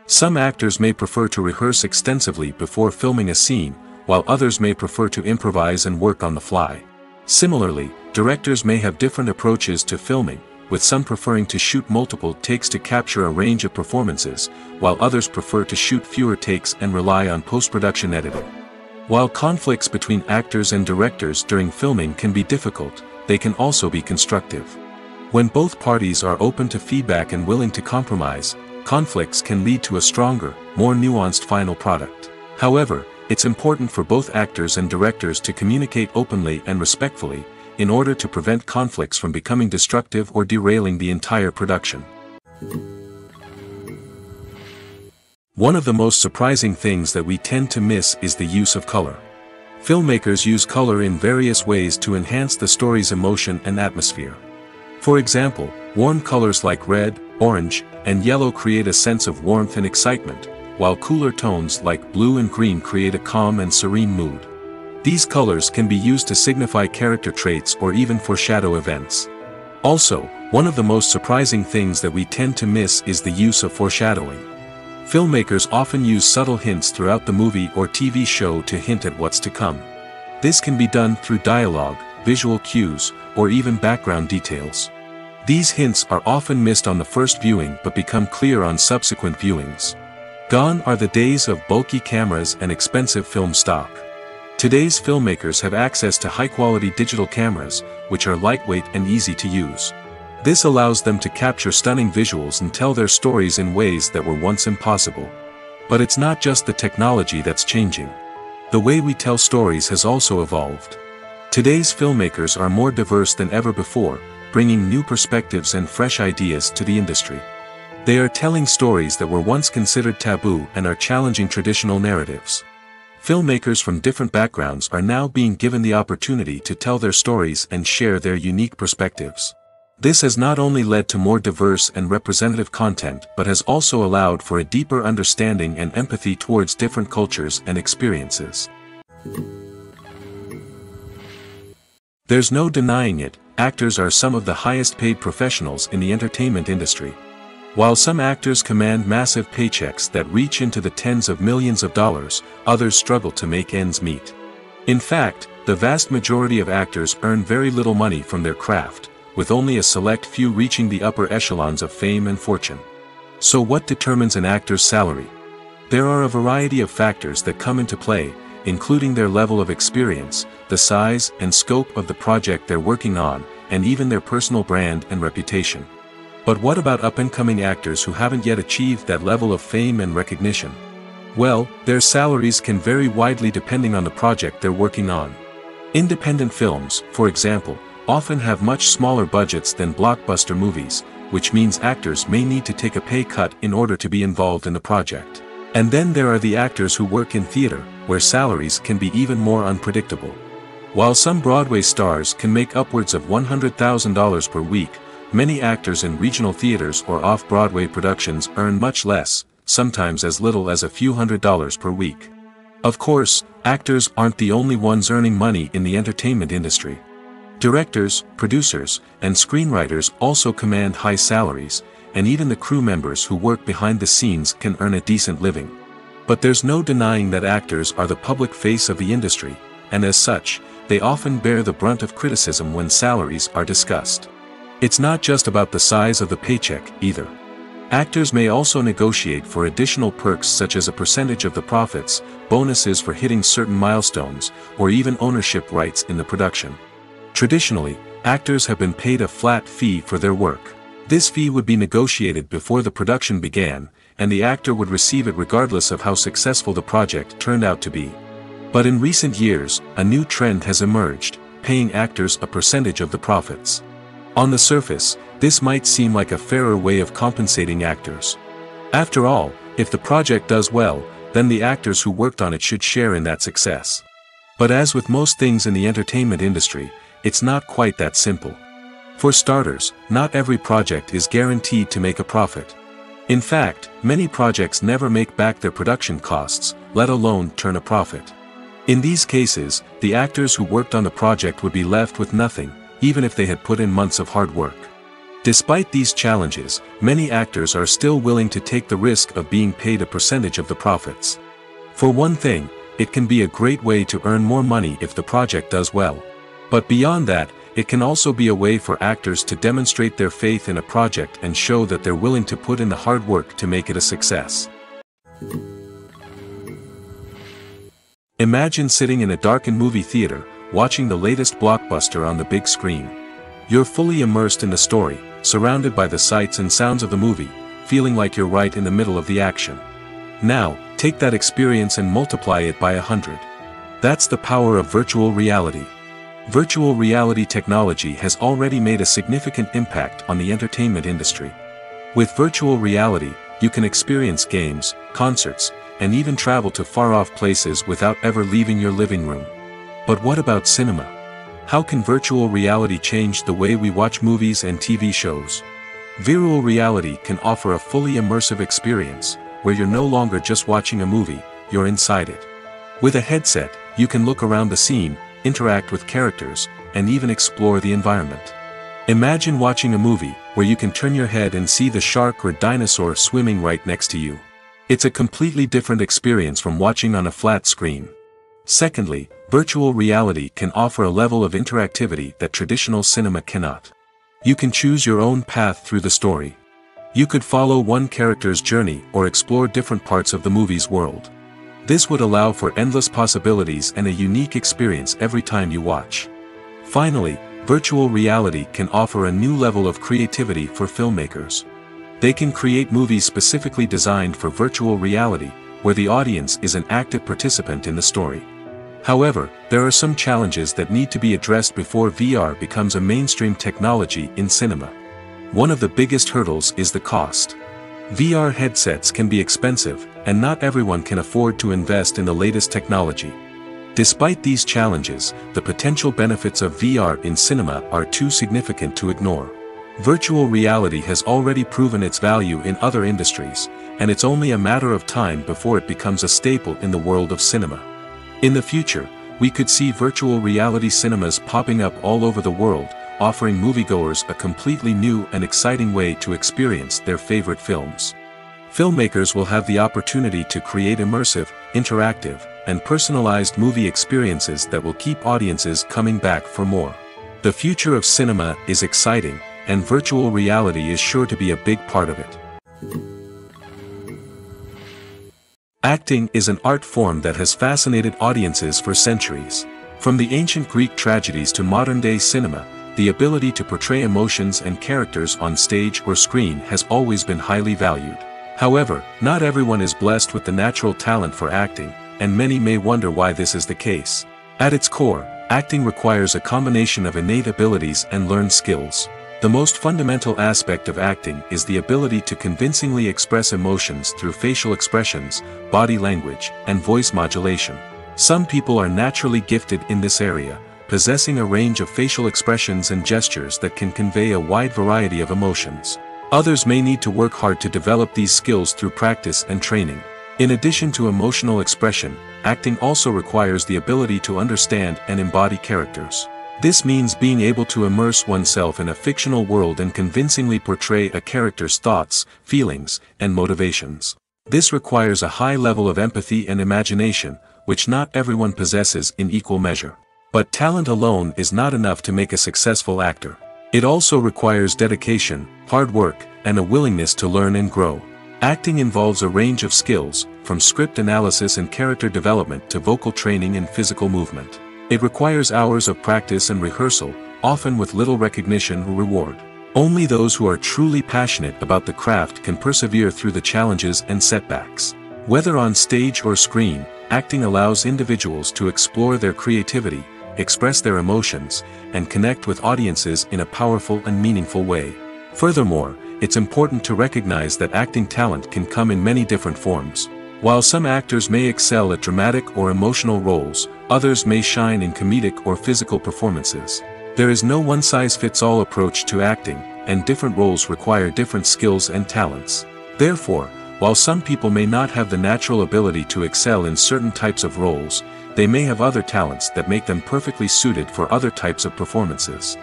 Some actors may prefer to rehearse extensively before filming a scene, while others may prefer to improvise and work on the fly. Similarly, directors may have different approaches to filming, with some preferring to shoot multiple takes to capture a range of performances, while others prefer to shoot fewer takes and rely on post-production editing. While conflicts between actors and directors during filming can be difficult, they can also be constructive. When both parties are open to feedback and willing to compromise, conflicts can lead to a stronger, more nuanced final product. However, it's important for both actors and directors to communicate openly and respectfully, in order to prevent conflicts from becoming destructive or derailing the entire production. One of the most surprising things that we tend to miss is the use of color. Filmmakers use color in various ways to enhance the story's emotion and atmosphere. For example, warm colors like red, orange, and yellow create a sense of warmth and excitement, while cooler tones like blue and green create a calm and serene mood. These colors can be used to signify character traits or even foreshadow events. Also, one of the most surprising things that we tend to miss is the use of foreshadowing. Filmmakers often use subtle hints throughout the movie or TV show to hint at what's to come. This can be done through dialogue, visual cues, or even background details. These hints are often missed on the first viewing but become clear on subsequent viewings. Gone are the days of bulky cameras and expensive film stock. Today's filmmakers have access to high-quality digital cameras, which are lightweight and easy to use. This allows them to capture stunning visuals and tell their stories in ways that were once impossible. But it's not just the technology that's changing. The way we tell stories has also evolved. Today's filmmakers are more diverse than ever before, bringing new perspectives and fresh ideas to the industry. They are telling stories that were once considered taboo and are challenging traditional narratives. Filmmakers from different backgrounds are now being given the opportunity to tell their stories and share their unique perspectives. This has not only led to more diverse and representative content but has also allowed for a deeper understanding and empathy towards different cultures and experiences. There's no denying it, actors are some of the highest paid professionals in the entertainment industry. While some actors command massive paychecks that reach into the tens of millions of dollars, others struggle to make ends meet. In fact, the vast majority of actors earn very little money from their craft, with only a select few reaching the upper echelons of fame and fortune. So what determines an actor's salary? There are a variety of factors that come into play, including their level of experience, the size and scope of the project they're working on, and even their personal brand and reputation. But what about up-and-coming actors who haven't yet achieved that level of fame and recognition? Well, their salaries can vary widely depending on the project they're working on. Independent films, for example, often have much smaller budgets than blockbuster movies, which means actors may need to take a pay cut in order to be involved in the project. And then there are the actors who work in theater, where salaries can be even more unpredictable. While some Broadway stars can make upwards of $100,000 per week, many actors in regional theaters or off-Broadway productions earn much less, sometimes as little as a few $100s per week. Of course, actors aren't the only ones earning money in the entertainment industry. Directors, producers, and screenwriters also command high salaries, and even the crew members who work behind the scenes can earn a decent living. But there's no denying that actors are the public face of the industry, and as such, they often bear the brunt of criticism when salaries are discussed. It's not just about the size of the paycheck, either. Actors may also negotiate for additional perks such as a percentage of the profits, bonuses for hitting certain milestones, or even ownership rights in the production. Traditionally, actors have been paid a flat fee for their work. This fee would be negotiated before the production began, and the actor would receive it regardless of how successful the project turned out to be. But in recent years, a new trend has emerged, paying actors a percentage of the profits. On the surface, this might seem like a fairer way of compensating actors. After all, if the project does well, then the actors who worked on it should share in that success. But as with most things in the entertainment industry, it's not quite that simple. For starters, not every project is guaranteed to make a profit. In fact, many projects never make back their production costs, let alone turn a profit. In these cases, the actors who worked on the project would be left with nothing, even if they had put in months of hard work. Despite these challenges, many actors are still willing to take the risk of being paid a percentage of the profits. For one thing, it can be a great way to earn more money if the project does well. But beyond that, it can also be a way for actors to demonstrate their faith in a project and show that they're willing to put in the hard work to make it a success. Imagine sitting in a darkened movie theater, watching the latest blockbuster on the big screen. You're fully immersed in the story, surrounded by the sights and sounds of the movie, feeling like you're right in the middle of the action. Now, take that experience and multiply it by 100. That's the power of virtual reality. Virtual reality technology has already made a significant impact on the entertainment industry. With virtual reality, you can experience games, concerts, and even travel to far-off places without ever leaving your living room. But what about cinema? How can virtual reality change the way we watch movies and TV shows? Virtual reality can offer a fully immersive experience, where you're no longer just watching a movie, you're inside it. With a headset, you can look around the scene, interact with characters, and even explore the environment. Imagine watching a movie, where you can turn your head and see the shark or dinosaur swimming right next to you. It's a completely different experience from watching on a flat screen. Secondly, virtual reality can offer a level of interactivity that traditional cinema cannot. You can choose your own path through the story. You could follow one character's journey or explore different parts of the movie's world. This would allow for endless possibilities and a unique experience every time you watch. Finally, Virtual reality can offer a new level of creativity for filmmakers. They can create movies specifically designed for virtual reality, where the audience is an active participant in the story. However, there are some challenges that need to be addressed before VR becomes a mainstream technology in cinema. One of the biggest hurdles is the cost. VR headsets can be expensive, and not everyone can afford to invest in the latest technology. Despite these challenges, the potential benefits of VR in cinema are too significant to ignore. Virtual reality has already proven its value in other industries, and it's only a matter of time before it becomes a staple in the world of cinema. In the future, we could see virtual reality cinemas popping up all over the world, offering moviegoers a completely new and exciting way to experience their favorite films. Filmmakers will have the opportunity to create immersive, interactive, and personalized movie experiences that will keep audiences coming back for more. The future of cinema is exciting, and virtual reality is sure to be a big part of it. Acting is an art form that has fascinated audiences for centuries. From the ancient Greek tragedies to modern-day cinema, the ability to portray emotions and characters on stage or screen has always been highly valued. However, not everyone is blessed with the natural talent for acting, and many may wonder why this is the case. At its core, acting requires a combination of innate abilities and learned skills. The most fundamental aspect of acting is the ability to convincingly express emotions through facial expressions, body language, and voice modulation. Some people are naturally gifted in this area, possessing a range of facial expressions and gestures that can convey a wide variety of emotions. Others may need to work hard to develop these skills through practice and training. In addition to emotional expression, acting also requires the ability to understand and embody characters. This means being able to immerse oneself in a fictional world and convincingly portray a character's thoughts, feelings, and motivations. This requires a high level of empathy and imagination, which not everyone possesses in equal measure. But talent alone is not enough to make a successful actor. It also requires dedication, hard work, and a willingness to learn and grow. Acting involves a range of skills, from script analysis and character development to vocal training and physical movement. It requires hours of practice and rehearsal, often with little recognition or reward. Only those who are truly passionate about the craft can persevere through the challenges and setbacks. Whether on stage or screen, acting allows individuals to explore their creativity, express their emotions, and connect with audiences in a powerful and meaningful way. Furthermore, it's important to recognize that acting talent can come in many different forms. While some actors may excel at dramatic or emotional roles, others may shine in comedic or physical performances. There is no one-size-fits-all approach to acting, and different roles require different skills and talents. Therefore, while some people may not have the natural ability to excel in certain types of roles, they may have other talents that make them perfectly suited for other types of performances.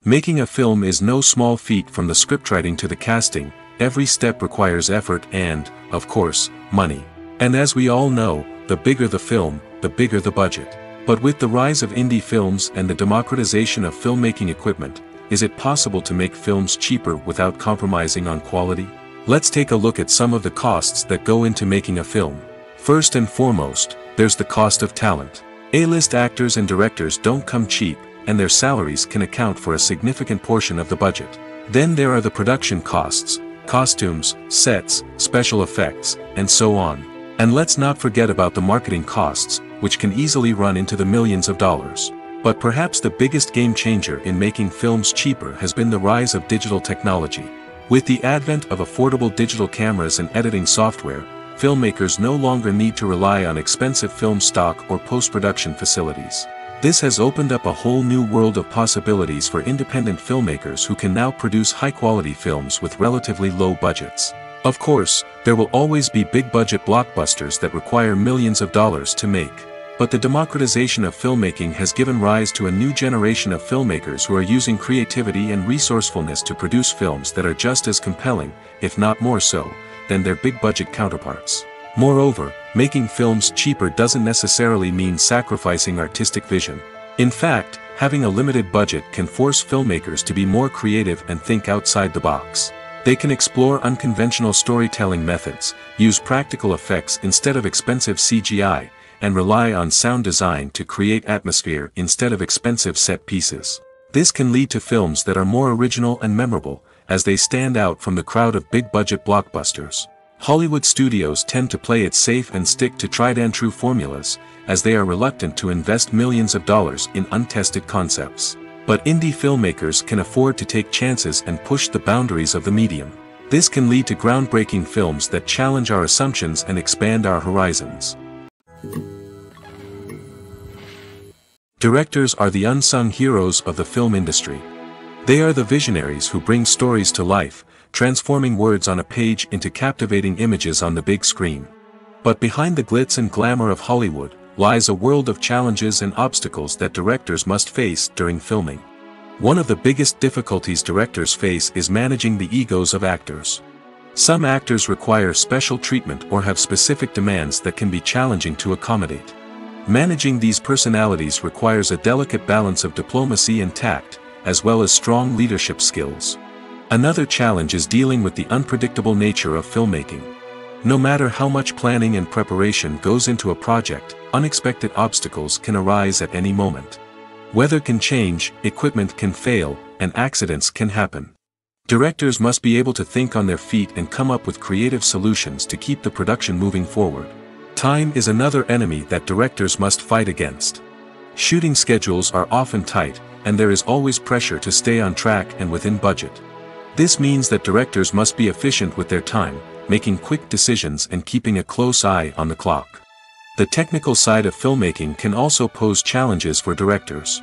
Making a film is no small feat. From the scriptwriting to the casting, every step requires effort and, of course, money. And as we all know, the bigger the film, the bigger the budget. But with the rise of indie films and the democratization of filmmaking equipment, is it possible to make films cheaper without compromising on quality? Let's take a look at some of the costs that go into making a film. First and foremost, there's the cost of talent. A-list actors and directors don't come cheap, and their salaries can account for a significant portion of the budget. Then there are the production costs, costumes, sets, special effects, and so on. And let's not forget about the marketing costs, which can easily run into the millions of dollars. But perhaps the biggest game changer in making films cheaper has been the rise of digital technology. With the advent of affordable digital cameras and editing software, filmmakers no longer need to rely on expensive film stock or post-production facilities. This has opened up a whole new world of possibilities for independent filmmakers who can now produce high-quality films with relatively low budgets. Of course, there will always be big-budget blockbusters that require millions of dollars to make. But the democratization of filmmaking has given rise to a new generation of filmmakers who are using creativity and resourcefulness to produce films that are just as compelling, if not more so, than their big-budget counterparts. Moreover, making films cheaper doesn't necessarily mean sacrificing artistic vision. In fact, having a limited budget can force filmmakers to be more creative and think outside the box. They can explore unconventional storytelling methods, use practical effects instead of expensive CGI, and rely on sound design to create atmosphere instead of expensive set pieces. This can lead to films that are more original and memorable, as they stand out from the crowd of big-budget blockbusters. Hollywood studios tend to play it safe and stick to tried-and-true formulas, as they are reluctant to invest millions of dollars in untested concepts. But indie filmmakers can afford to take chances and push the boundaries of the medium. This can lead to groundbreaking films that challenge our assumptions and expand our horizons. Directors are the unsung heroes of the film industry. They are the visionaries who bring stories to life, transforming words on a page into captivating images on the big screen. But behind the glitz and glamour of Hollywood, lies a world of challenges and obstacles that directors must face during filming. One of the biggest difficulties directors face is managing the egos of actors. Some actors require special treatment or have specific demands that can be challenging to accommodate. Managing these personalities requires a delicate balance of diplomacy and tact, as well as strong leadership skills. Another challenge is dealing with the unpredictable nature of filmmaking. No matter how much planning and preparation goes into a project, unexpected obstacles can arise at any moment. Weather can change, equipment can fail, and accidents can happen. Directors must be able to think on their feet and come up with creative solutions to keep the production moving forward. Time is another enemy that directors must fight against. Shooting schedules are often tight, and there is always pressure to stay on track and within budget. This means that directors must be efficient with their time, making quick decisions and keeping a close eye on the clock. The technical side of filmmaking can also pose challenges for directors.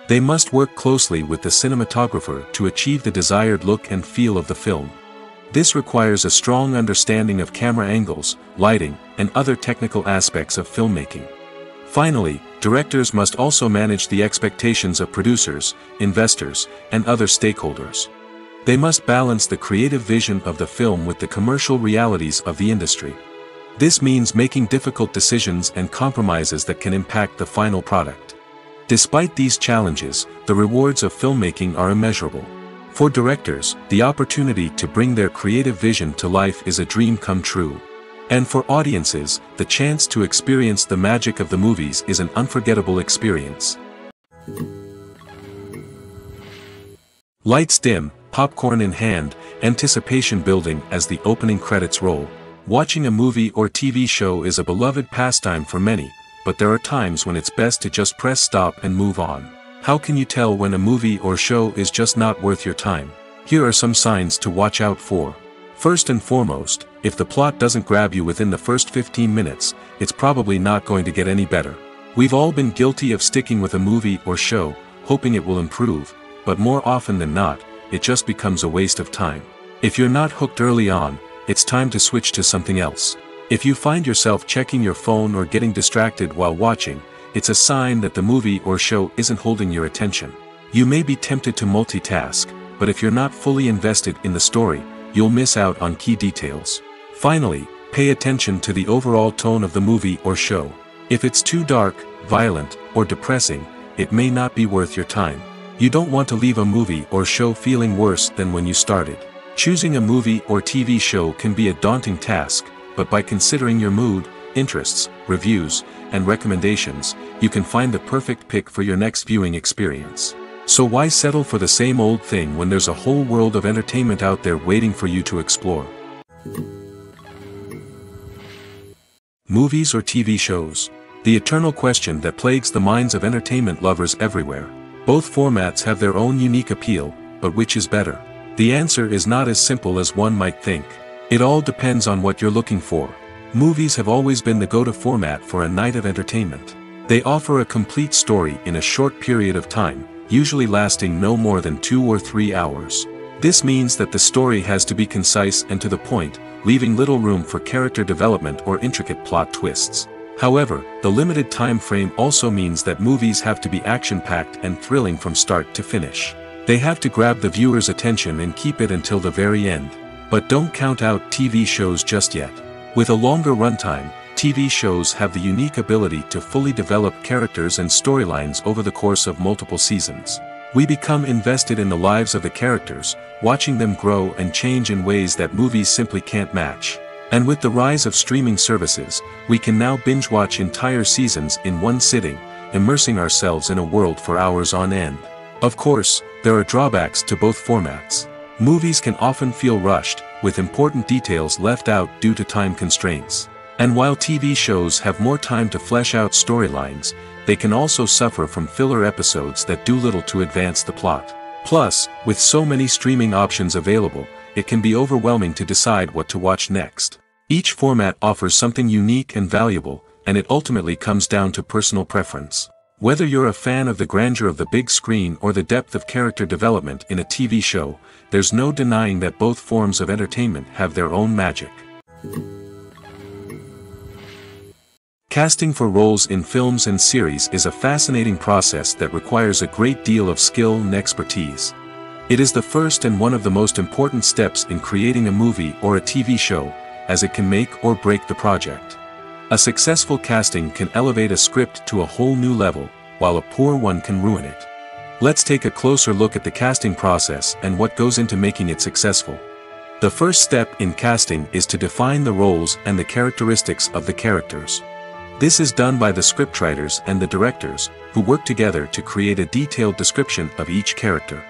They must work closely with the cinematographer to achieve the desired look and feel of the film. This requires a strong understanding of camera angles, lighting, and other technical aspects of filmmaking. Finally, directors must also manage the expectations of producers, investors, and other stakeholders. They must balance the creative vision of the film with the commercial realities of the industry. This means making difficult decisions and compromises that can impact the final product. Despite these challenges, the rewards of filmmaking are immeasurable. For directors, the opportunity to bring their creative vision to life is a dream come true. And for audiences, the chance to experience the magic of the movies is an unforgettable experience. Lights dim, popcorn in hand, anticipation building as the opening credits roll. Watching a movie or TV show is a beloved pastime for many, but there are times when it's best to just press stop and move on. How can you tell when a movie or show is just not worth your time? Here are some signs to watch out for. First and foremost, if the plot doesn't grab you within the first 15 minutes, it's probably not going to get any better. We've all been guilty of sticking with a movie or show, hoping it will improve, but more often than not, it just becomes a waste of time. If you're not hooked early on, it's time to switch to something else. If you find yourself checking your phone or getting distracted while watching, it's a sign that the movie or show isn't holding your attention. You may be tempted to multitask, but if you're not fully invested in the story, you'll miss out on key details. Finally, pay attention to the overall tone of the movie or show. If it's too dark, violent, or depressing, it may not be worth your time. You don't want to leave a movie or show feeling worse than when you started. Choosing a movie or TV show can be a daunting task, but by considering your mood, interests, reviews, and recommendations, you can find the perfect pick for your next viewing experience. So why settle for the same old thing when there's a whole world of entertainment out there waiting for you to explore? Movies or TV shows? The eternal question that plagues the minds of entertainment lovers everywhere. Both formats have their own unique appeal, but which is better? The answer is not as simple as one might think. It all depends on what you're looking for. Movies have always been the go-to format for a night of entertainment. They offer a complete story in a short period of time, usually lasting no more than 2 or 3 hours. This means that the story has to be concise and to the point, leaving little room for character development or intricate plot twists. However, the limited time frame also means that movies have to be action-packed and thrilling from start to finish. They have to grab the viewer's attention and keep it until the very end. But don't count out TV shows just yet. With a longer runtime, TV shows have the unique ability to fully develop characters and storylines over the course of multiple seasons. We become invested in the lives of the characters, watching them grow and change in ways that movies simply can't match. And with the rise of streaming services, we can now binge-watch entire seasons in one sitting, immersing ourselves in a world for hours on end. Of course, there are drawbacks to both formats. Movies can often feel rushed, with important details left out due to time constraints. And while TV shows have more time to flesh out storylines, they can also suffer from filler episodes that do little to advance the plot. Plus, with so many streaming options available, it can be overwhelming to decide what to watch next. Each format offers something unique and valuable, and it ultimately comes down to personal preference. Whether you're a fan of the grandeur of the big screen or the depth of character development in a TV show, there's no denying that both forms of entertainment have their own magic. Casting for roles in films and series is a fascinating process that requires a great deal of skill and expertise. It is the first and one of the most important steps in creating a movie or a TV show, as it can make or break the project. A successful casting can elevate a script to a whole new level, while a poor one can ruin it. Let's take a closer look at the casting process and what goes into making it successful. The first step in casting is to define the roles and the characteristics of the characters. This is done by the scriptwriters and the directors, who work together to create a detailed description of each character.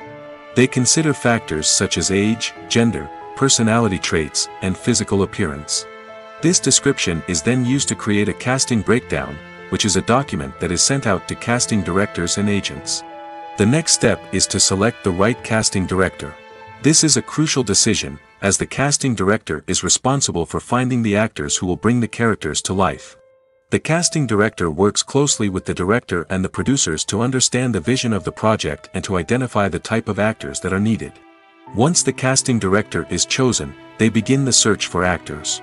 They consider factors such as age, gender, personality traits, and physical appearance. This description is then used to create a casting breakdown, which is a document that is sent out to casting directors and agents. The next step is to select the right casting director. This is a crucial decision, as the casting director is responsible for finding the actors who will bring the characters to life. The casting director works closely with the director and the producers to understand the vision of the project and to identify the type of actors that are needed. Once the casting director is chosen, they begin the search for actors.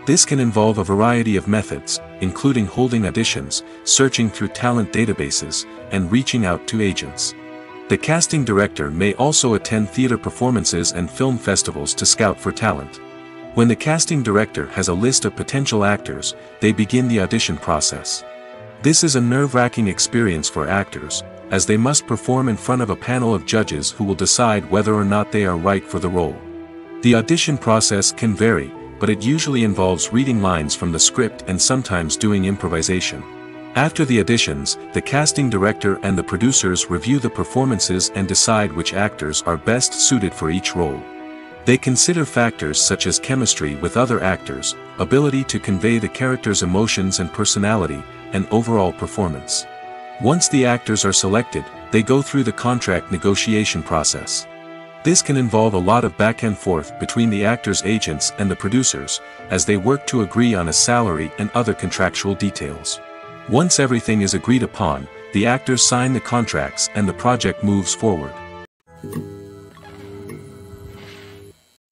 This can involve a variety of methods, including holding auditions, searching through talent databases, and reaching out to agents. The casting director may also attend theater performances and film festivals to scout for talent. When the casting director has a list of potential actors, they begin the audition process. This is a nerve-wracking experience for actors, as they must perform in front of a panel of judges who will decide whether or not they are right for the role. The audition process can vary, but it usually involves reading lines from the script and sometimes doing improvisation. After the auditions, the casting director and the producers review the performances and decide which actors are best suited for each role. They consider factors such as chemistry with other actors, ability to convey the character's emotions and personality, and overall performance. Once the actors are selected, they go through the contract negotiation process. This can involve a lot of back and forth between the actors' agents and the producers, as they work to agree on a salary and other contractual details. Once everything is agreed upon, the actors sign the contracts and the project moves forward.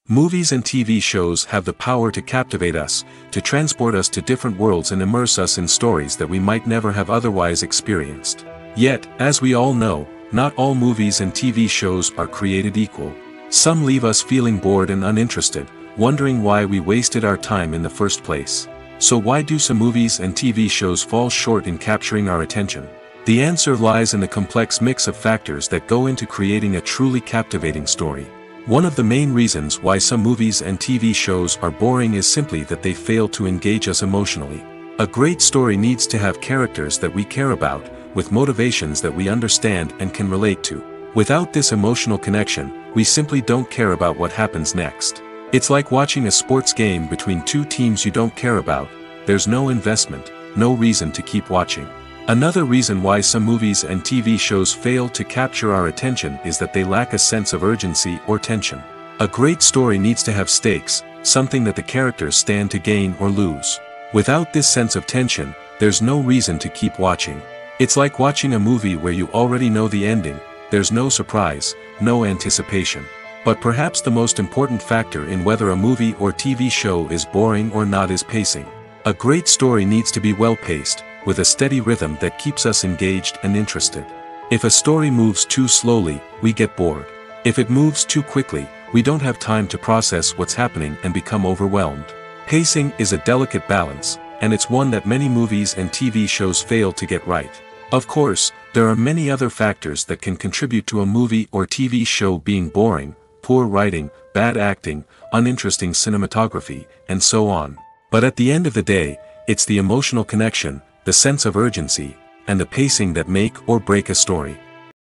Movies and TV shows have the power to captivate us, to transport us to different worlds and immerse us in stories that we might never have otherwise experienced. Yet, as we all know, not all movies and TV shows are created equal. Some leave us feeling bored and uninterested, wondering why we wasted our time in the first place. So why do some movies and TV shows fall short in capturing our attention? The answer lies in the complex mix of factors that go into creating a truly captivating story. One of the main reasons why some movies and TV shows are boring is simply that they fail to engage us emotionally. A great story needs to have characters that we care about, with motivations that we understand and can relate to. Without this emotional connection, we simply don't care about what happens next. It's like watching a sports game between two teams you don't care about. There's no investment, no reason to keep watching. Another reason why some movies and TV shows fail to capture our attention is that they lack a sense of urgency or tension. A great story needs to have stakes, something that the characters stand to gain or lose. Without this sense of tension, there's no reason to keep watching. It's like watching a movie where you already know the ending, there's no surprise, no anticipation. But perhaps the most important factor in whether a movie or TV show is boring or not is pacing. A great story needs to be well-paced, with a steady rhythm that keeps us engaged and interested. If a story moves too slowly, we get bored. If it moves too quickly, we don't have time to process what's happening and become overwhelmed. Pacing is a delicate balance, and it's one that many movies and TV shows fail to get right. Of course, there are many other factors that can contribute to a movie or TV show being boring: poor writing, bad acting, uninteresting cinematography, and so on. But at the end of the day, it's the emotional connection, the sense of urgency, and the pacing that make or break a story.